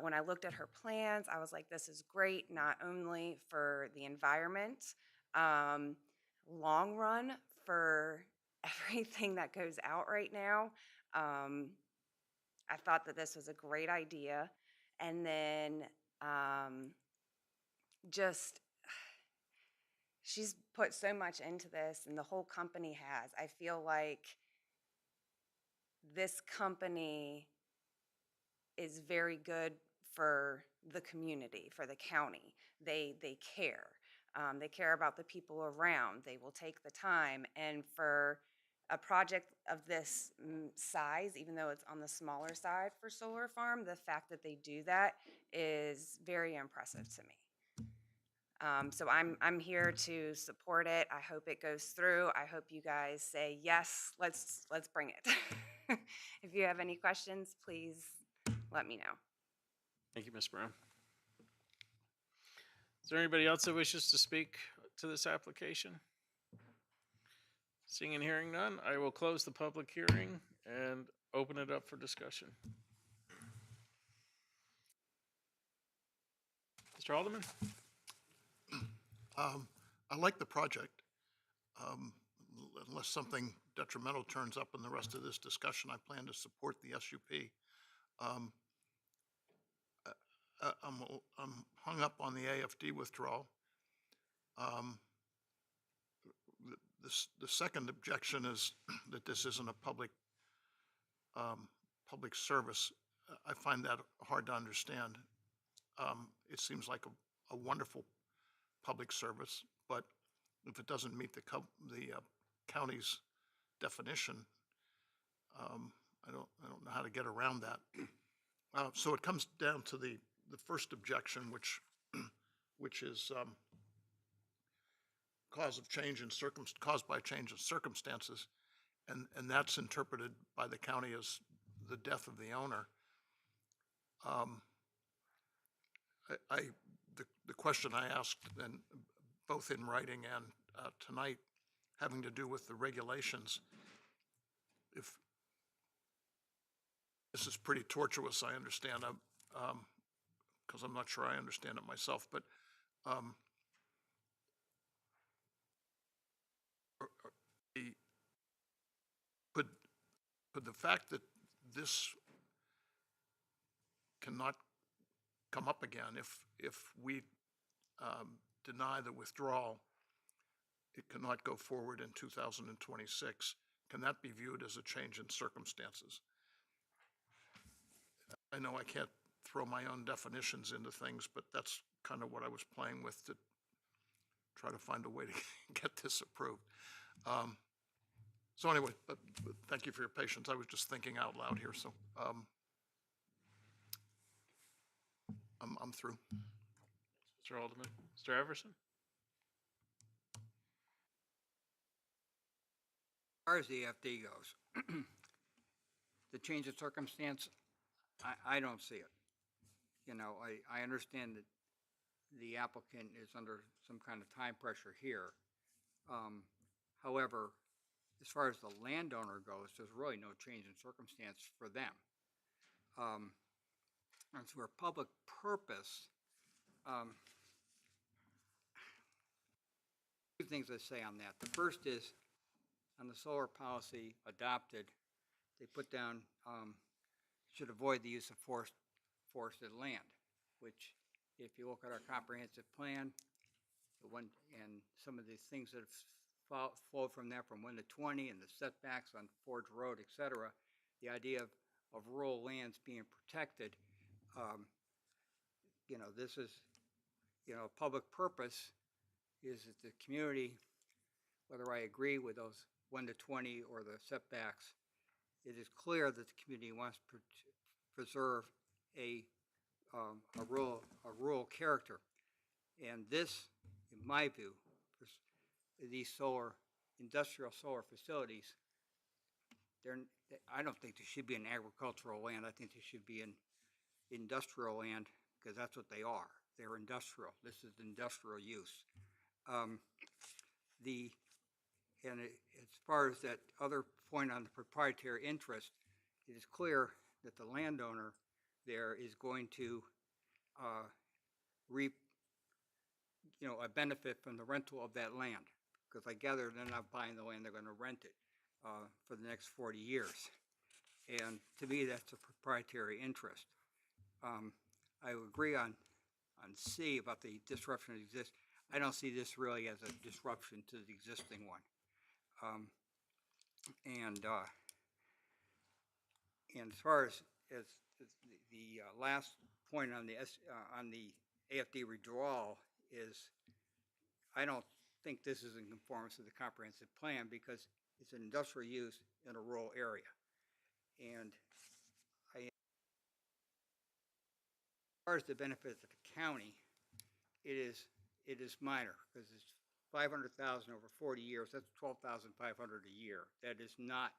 When I looked at her plans, I was like, this is great, not only for the environment, long run for everything that goes out right now. I thought that this was a great idea. And then just, she's put so much into this, and the whole company has. I feel like this company is very good for the community, for the county. They care. They care about the people around. They will take the time. And for a project of this size, even though it's on the smaller side for solar farm, the fact that they do that is very impressive to me. So I'm here to support it. I hope it goes through. I hope you guys say yes. Let's bring it. If you have any questions, please let me know. Thank you, Ms. Brown. Is there anybody else that wishes to speak to this application? Seeing and hearing none, I will close the public hearing and open it up for discussion. Mr. Alderman? I like the project. Unless something detrimental turns up in the rest of this discussion, I plan to support the SUP. I'm hung up on the AFD withdrawal. The second objection is that this isn't a public service. I find that hard to understand. It seems like a wonderful public service, but if it doesn't meet the county's definition, I don't know how to get around that. So it comes down to the first objection, which is caused by change in circumstances, and that's interpreted by the county as the death of the owner. The question I asked, and both in writing and tonight, having to do with the regulations, if this is pretty tortuous, I understand, because I'm not sure I understand it myself, but could the fact that this cannot come up again if we deny the withdrawal, it cannot go forward in 2026, can that be viewed as a change in circumstances? I know I can't throw my own definitions into things, but that's kind of what I was playing with to try to find a way to get this approved. So anyway, thank you for your patience. I was just thinking out loud here, so I'm through. Mr. Alderman. Mr. Everson? As far as the FD goes, the change of circumstance, I don't see it. I understand that the applicant is under some kind of time pressure here. However, as far as the landowner goes, there's really no change in circumstance for them. And for public purpose, two things I say on that. The first is, on the solar policy adopted, they put down should avoid the use of forested land, which, if you look at our comprehensive plan, and some of the things that have flowed from that, from 1 to 20, and the setbacks on Forge Road, et cetera, the idea of rural lands being protected, this is, public purpose is that the community, whether I agree with those 1 to 20 or the setbacks, it is clear that the community wants to preserve a a rural character. And this, in my view, these industrial solar facilities, they're, I don't think they should be in agricultural land. I think they should be in industrial land, because that's what they are. They're industrial. This is industrial use. As far as that other point on the proprietary interest, it is clear that the landowner there is going to reap, a benefit from the rental of that land. Because I gather they're not buying the land, they're going to rent it for the next 40 years. And to me, that's a proprietary interest. I agree on C about the disruption that exists. I don't see this really as a disruption to the existing one. And as far as the last point on the AFD withdrawal is, I don't think this is in conformance with the comprehensive plan, because it's an industrial use in a rural area. And as far as the benefit to the county, it is minor, because it's 500,000 over 40 years. That's 12,500 a year. That is not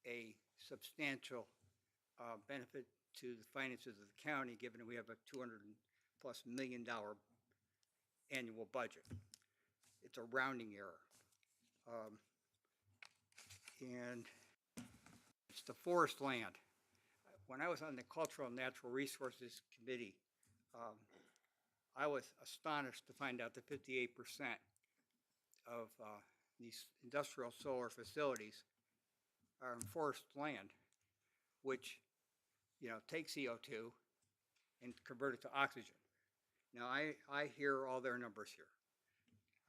a substantial benefit to the finances of the county, given that we have a $200+ million annual budget. It's a rounding error. And it's the forest land. When I was on the Cultural and Natural Resources Committee, I was astonished to find out that 58% of these industrial solar facilities are in forest land, which, take CO2 and convert it to oxygen. Now, I hear all their numbers here.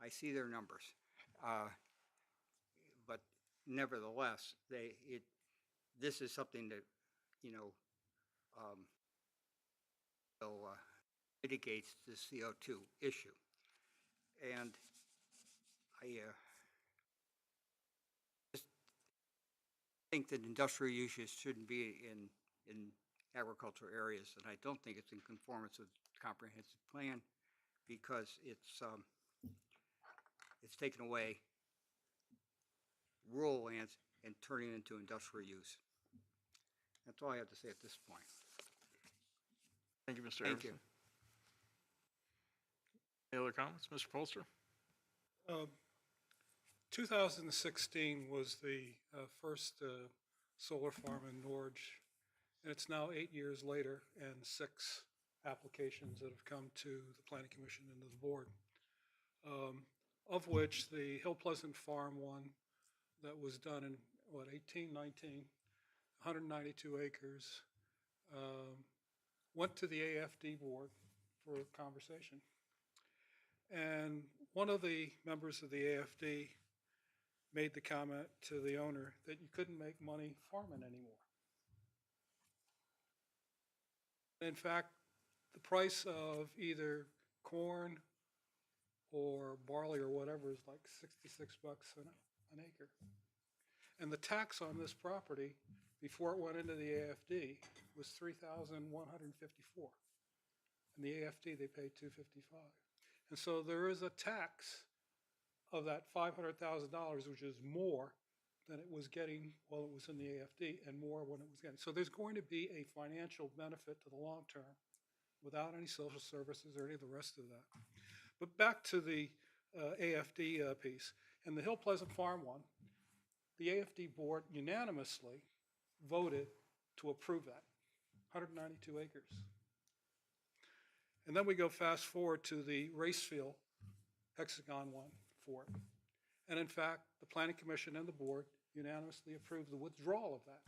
I see their numbers. But nevertheless, this is something that, mitigates the CO2 issue. And I just think that industrial uses shouldn't be in agricultural areas, and I don't think it's in conformance with the comprehensive plan, because it's taken away rural lands and turning it into industrial use. That's all I have to say at this point. Thank you, Mr. Thank you. Everson. Any other comments? Mr. Polster? 2016 was the first solar farm in Norge, and it's now 8 years later and 6 applications that have come to the Planning Commission and to the board, of which the Hill Pleasant Farm one that was done in, 1819, 192 acres, went to the AFD board for a conversation. And one of the members of the AFD made the comment to the owner that you couldn't make money farming anymore. In fact, the price of either corn or barley or whatever is like 66 bucks an acre. And the tax on this property before it went into the AFD was $3,154. And the AFD, they paid $255. And so there is a tax of that $500,000, which is more than it was getting while it was in the AFD, and more when it was getting. So there's going to be a financial benefit to the long term without any social services or any of the rest of that. But back to the AFD piece. In the Hill Pleasant Farm one, the AFD board unanimously voted to approve that, 192 acres. And then we go fast forward to the Racefield Hexagon one for it. And in fact, the Planning Commission and the board unanimously approved the withdrawal of that.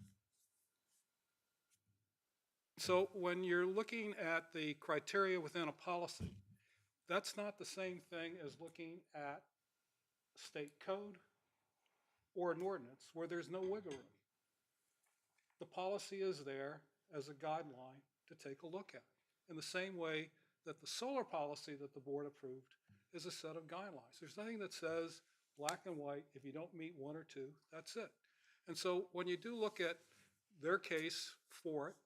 So when you're looking at the criteria within a policy, that's not the same thing as looking at state code or an ordinance where there's no wiggle room. The policy is there as a guideline to take a look at, in the same way that the solar policy that the board approved is a set of guidelines. There's nothing that says black and white, if you don't meet one or two, that's it. And so when you do look at their case for it,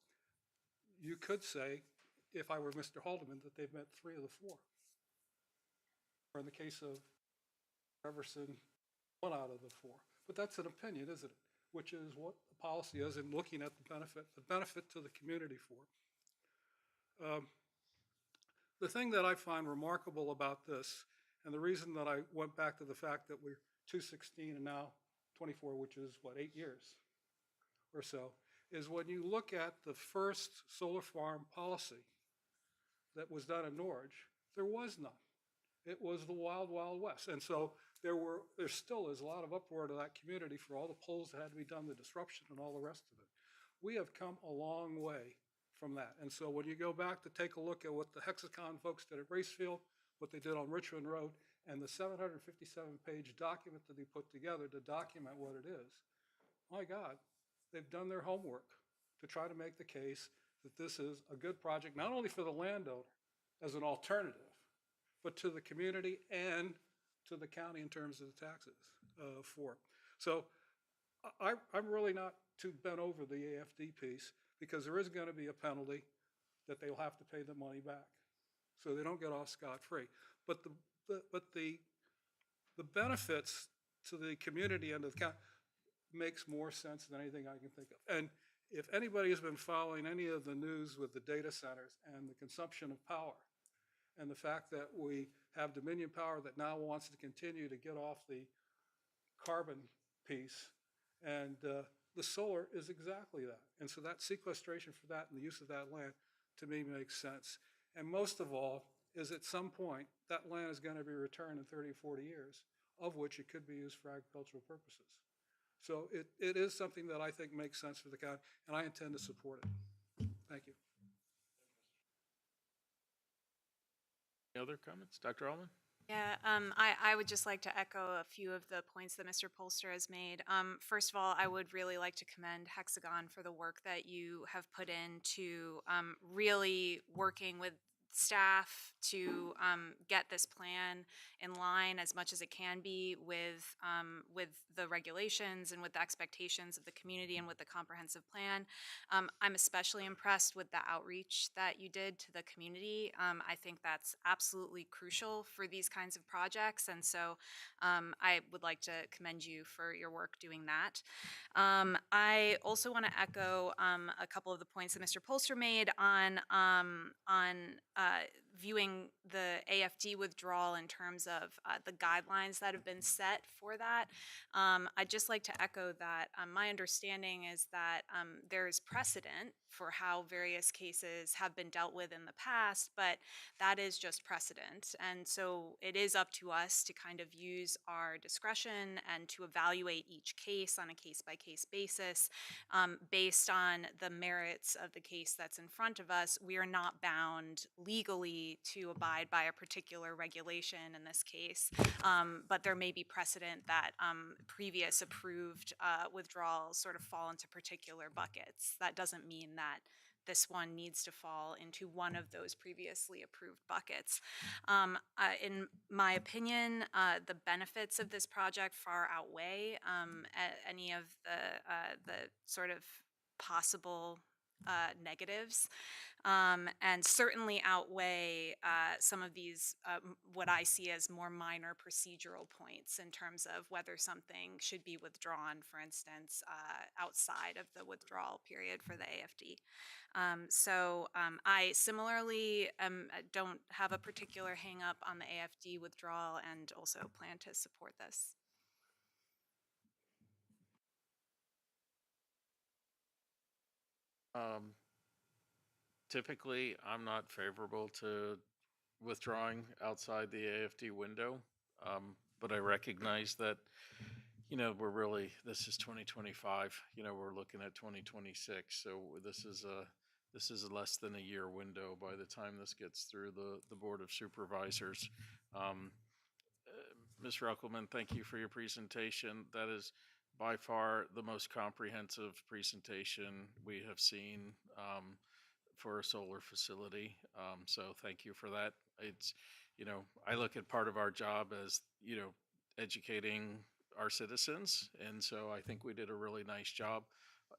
you could say if I were Mr. Haldeman, that they've met 3 of the 4. Or in the case of Jefferson, 1 out of the 4. But that's an opinion, isn't it? Which is what the policy is in looking at the benefit to the community for it. The thing that I find remarkable about this, and the reason that I went back to the fact that we're 216 and now 24, which is what, 8 years or so, is when you look at the first solar farm policy that was done in Norwich, there was none. It was the wild, wild west. And so there still is a lot of uproar to that community for all the polls that had to be done, the disruption and all the rest of it. We have come a long way from that. And so when you go back to take a look at what the Hexacon folks did at Racefield, what they did on Richmond Road, and the 757-page document that they put together to document what it is, my God, they've done their homework to try to make the case that this is a good project, not only for the landowner as an alternative, but to the community and to the county in terms of the taxes for it. So I'm really not too bent over the AFD piece, because there is going to be a penalty that they'll have to pay the money back. So they don't get off scot-free. But the benefits to the community and to the county makes more sense than anything I can think of. And if anybody has been following any of the news with the data centers and the consumption of power, and the fact that we have Dominion Power that now wants to continue to get off the carbon piece, and the solar is exactly that. And so that sequestration for that and the use of that land, to me, makes sense. And most of all, is at some point, that land is going to be returned in 30 or 40 years, of which it could be used for agricultural purposes. So it is something that I think makes sense for the county, and I intend to support it. Thank you. Any other comments? Dr. Allman? Yeah, I would just like to echo a few of the points that Mr. Polster has made. First of all, I would really like to commend Hexagon for the work that you have put into really working with staff to get this plan in line as much as it can be with the regulations and with the expectations of the community and with the comprehensive plan. I'm especially impressed with the outreach that you did to the community. I think that's absolutely crucial for these kinds of projects, and so I would like to commend you for your work doing that. I also want to echo a couple of the points that Mr. Polster made on viewing the AFD withdrawal in terms of the guidelines that have been set for that. I'd just like to echo that my understanding is that there is precedent for how various cases have been dealt with in the past, but that is just precedent. And so it is up to us to kind of use our discretion and to evaluate each case on a case-by-case basis based on the merits of the case that's in front of us. We are not bound legally to abide by a particular regulation in this case, but there may be precedent that previous approved withdrawals sort of fall into particular buckets. That doesn't mean that this one needs to fall into one of those previously approved buckets. In my opinion, the benefits of this project far outweigh any of the sort of possible negatives, and certainly outweigh some of these, what I see as more minor procedural points in terms of whether something should be withdrawn, for instance, outside of the withdrawal period for the AFD. I similarly don't have a particular hang up on the AFD withdrawal and also plan to support this. Typically, I'm not favorable to withdrawing outside the AFD window, but I recognize that, this is 2025, we're looking at 2026, so this is less than a year window by the time this gets through the Board of Supervisors. Ms. Ruckelman, thank you for your presentation. That is by far the most comprehensive presentation we have seen for a solar facility. So thank you for that. It's, I look at part of our job as, educating our citizens. And so I think we did a really nice job.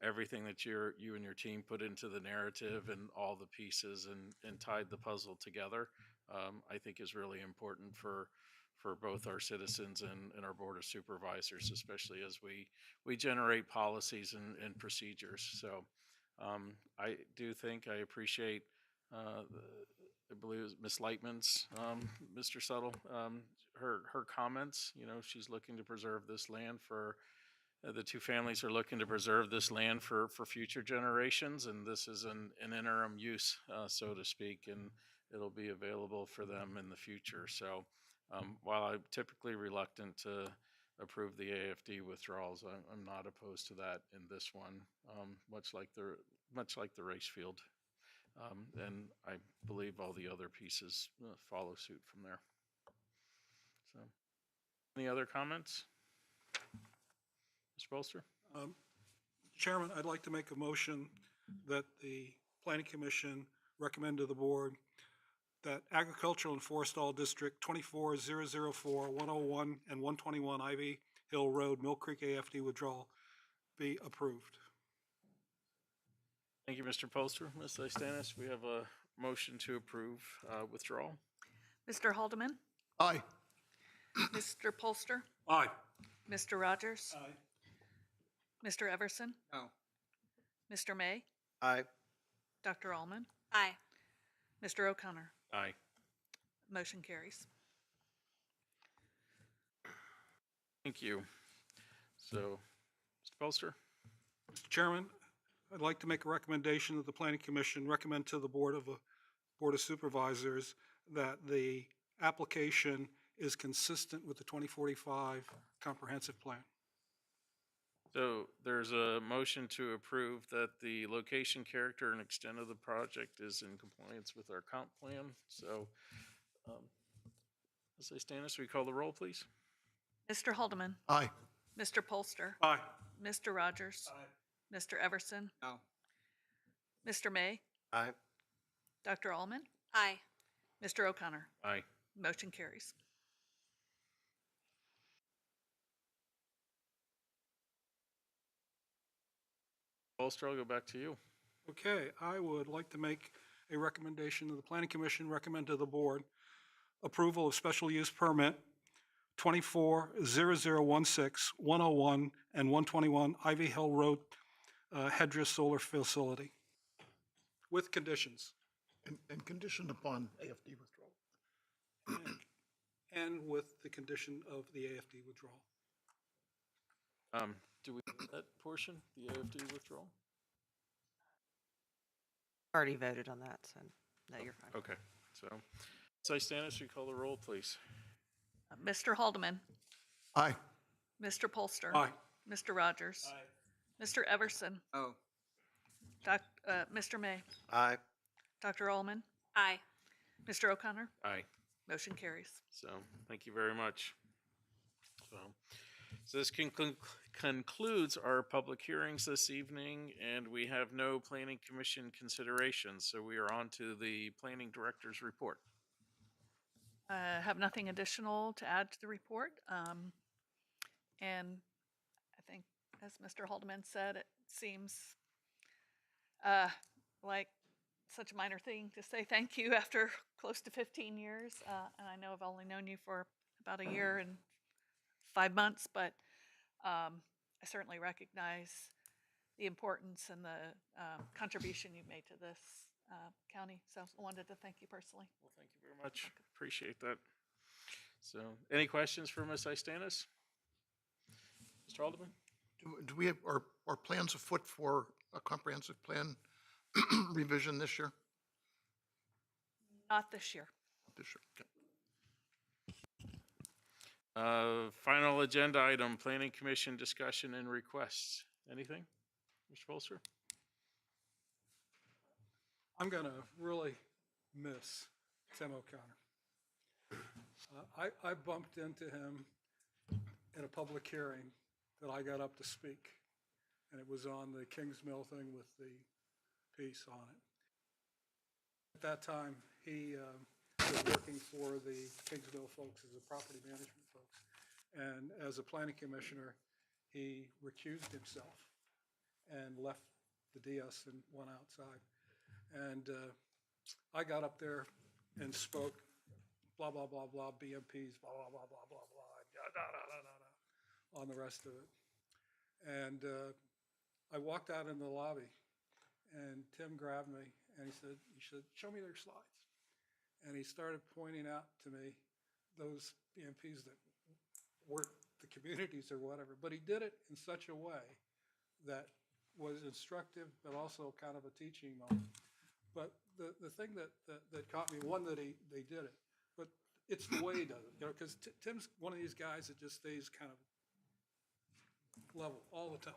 Everything that you and your team put into the narrative and all the pieces and tied the puzzle together, I think is really important for both our citizens and our Board of Supervisors, especially as we generate policies and procedures. So I do think I appreciate, I believe it was Ms. Lightman's, Mr. Settle, her comments. You know, she's looking to preserve this land for, the two families are looking to preserve this land for future generations, and this is an interim use, so to speak, and it'll be available for them in the future. So while I'm typically reluctant to approve the AFD withdrawals, I'm not opposed to that in this one, much like the race field. And I believe all the other pieces follow suit from there. So, any other comments? Mr. Bolster? Chairman, I'd like to make a motion that the Planning Commission recommend to the board that Agricultural and Forestall District 24004, 101, and 121 Ivy Hill Road, Mill Creek AFD withdrawal be approved. Thank you, Mr. Polster. Ms. Lystanis, we have a motion to approve withdrawal. Mr. Haldeman? Aye. Mr. Polster? Aye. Mr. Rogers? Aye. Mr. Everson? No. Mr. May? Aye. Dr. Allman? Aye. Mr. O'Connor? Aye. Motion carries. Thank you. So, Mr. Polster? Mr. Chairman, I'd like to make a recommendation that the Planning Commission recommend to the Board of Supervisors that the application is consistent with the 2045 comprehensive plan. So there's a motion to approve that the location, character, and extent of the project is in compliance with our comp plan. So, Ms. Lystanis, will you call the roll, please? Mr. Haldeman? Aye. Mr. Polster? Aye. Mr. Rogers? Mr. Everson? No. Mr. May? Aye. Dr. Allman? Aye. Mr. O'Connor? Aye. Motion carries. Polster, I'll go back to you. Okay, I would like to make a recommendation that the Planning Commission recommend to the board approval of special use permit 240016, 101, and 121 Ivy Hill Road, Hedera Solar Facility, with conditions. And conditioned upon AFD withdrawal. And with the condition of the AFD withdrawal. Do we do that portion, the AFD withdrawal? Already voted on that, so no, you're fine. Okay, so, Ms. Lystanis, will you call the roll, please? Mr. Haldeman? Aye. Mr. Polster? Aye. Mr. Rogers? Mr. Everson? Oh. Mr. May? Aye. Dr. Allman? Aye. Mr. O'Connor? Aye. Motion carries. So, thank you very much. So this concludes our public hearings this evening, and we have no Planning Commission considerations. So we are on to the Planning Director's report. I have nothing additional to add to the report. And I think, as Mr. Haldeman said, it seems like such a minor thing to say thank you after close to 15 years. And I know I've only known you for about a year and 5 months, but I certainly recognize the importance and the contribution you've made to this county. So I wanted to thank you personally. Well, thank you very much. Appreciate that. So, any questions for Ms. Lystanis? Mr. Haldeman? Do we have our plans afoot for a comprehensive plan revision this year? Not this year. This year, okay. Final agenda item, Planning Commission discussion and requests. Anything? Mr. Polster? I'm going to really miss Tim O'Connor. I bumped into him in a public hearing that I got up to speak, and it was on the Kings Mill thing with the piece on it. At that time, he was working for the Kings Mill folks as the property management folks. And as a planning commissioner, he recused himself and left the DS and went outside. And I got up there and spoke, blah, blah, blah, blah, BMPs, blah, blah, blah, blah, blah, blah, on the rest of it. And I walked out in the lobby, and Tim grabbed me, and he said, show me their slides. And he started pointing out to me those BMPs that weren't the communities or whatever, but he did it in such a way that was instructive, but also kind of a teaching moment. But the thing that caught me, one, that they did it, but it's the way he does it, because Tim's one of these guys that just stays kind of level all the time.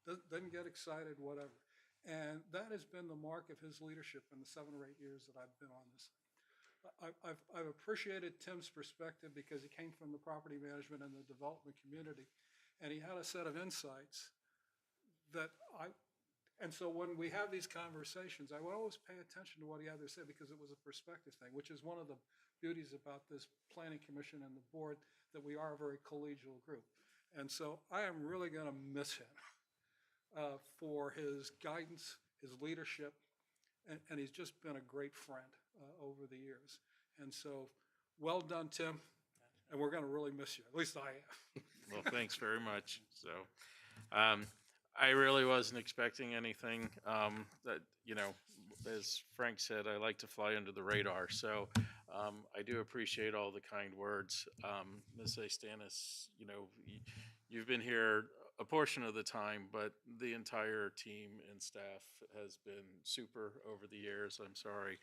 Doesn't get excited, whatever. And that has been the mark of his leadership in the 7 or 8 years that I've been on this. I've appreciated Tim's perspective because he came from the property management and the development community, and he had a set of insights that and so when we have these conversations, I would always pay attention to what he had to say because it was a perspective thing, which is one of the beauties about this planning commission and the board, that we are a very collegial group. And so I am really going to miss him for his guidance, his leadership, and he's just been a great friend over the years. And so, well done, Tim, and we're going to really miss you. At least I am. Well, thanks very much. So, I really wasn't expecting anything. That, you know, as Frank said, I like to fly under the radar. So, I do appreciate all the kind words. Ms. Stannis, you know, you've been here a portion of the time, but the entire team and staff has been super over the years. I'm sorry,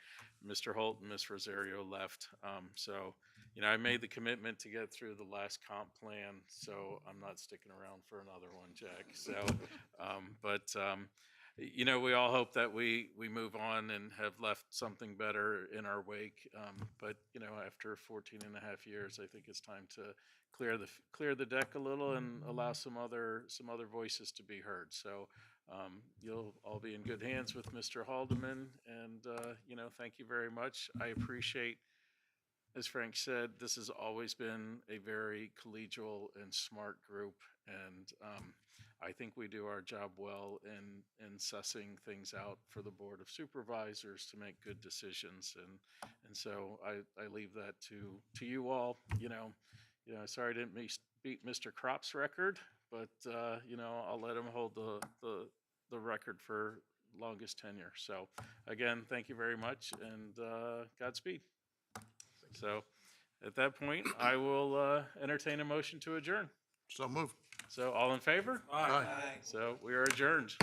Mr. Holt and Ms. Rosario left. So, you know, I made the commitment to get through the last comp plan, so I'm not sticking around for another one, Jack. So, you know, we all hope that we move on and have left something better in our wake. But, you know, after 14 and a half years, I think it's time to clear the deck a little and allow some other voices to be heard. So you'll all be in good hands with Mr. Haldeman, and you know, thank you very much. I appreciate, as Frank said, this has always been a very collegial and smart group, and I think we do our job well in sussing things out for the Board of Supervisors to make good decisions, and so I leave that to you all. You know, sorry I didn't beat Mr. Crop's record, but you know, I'll let him hold the record for longest tenure. So again, thank you very much, and Godspeed. So at that point, I will entertain a motion to adjourn. So moved. So all in favor? Aye. So we are adjourned.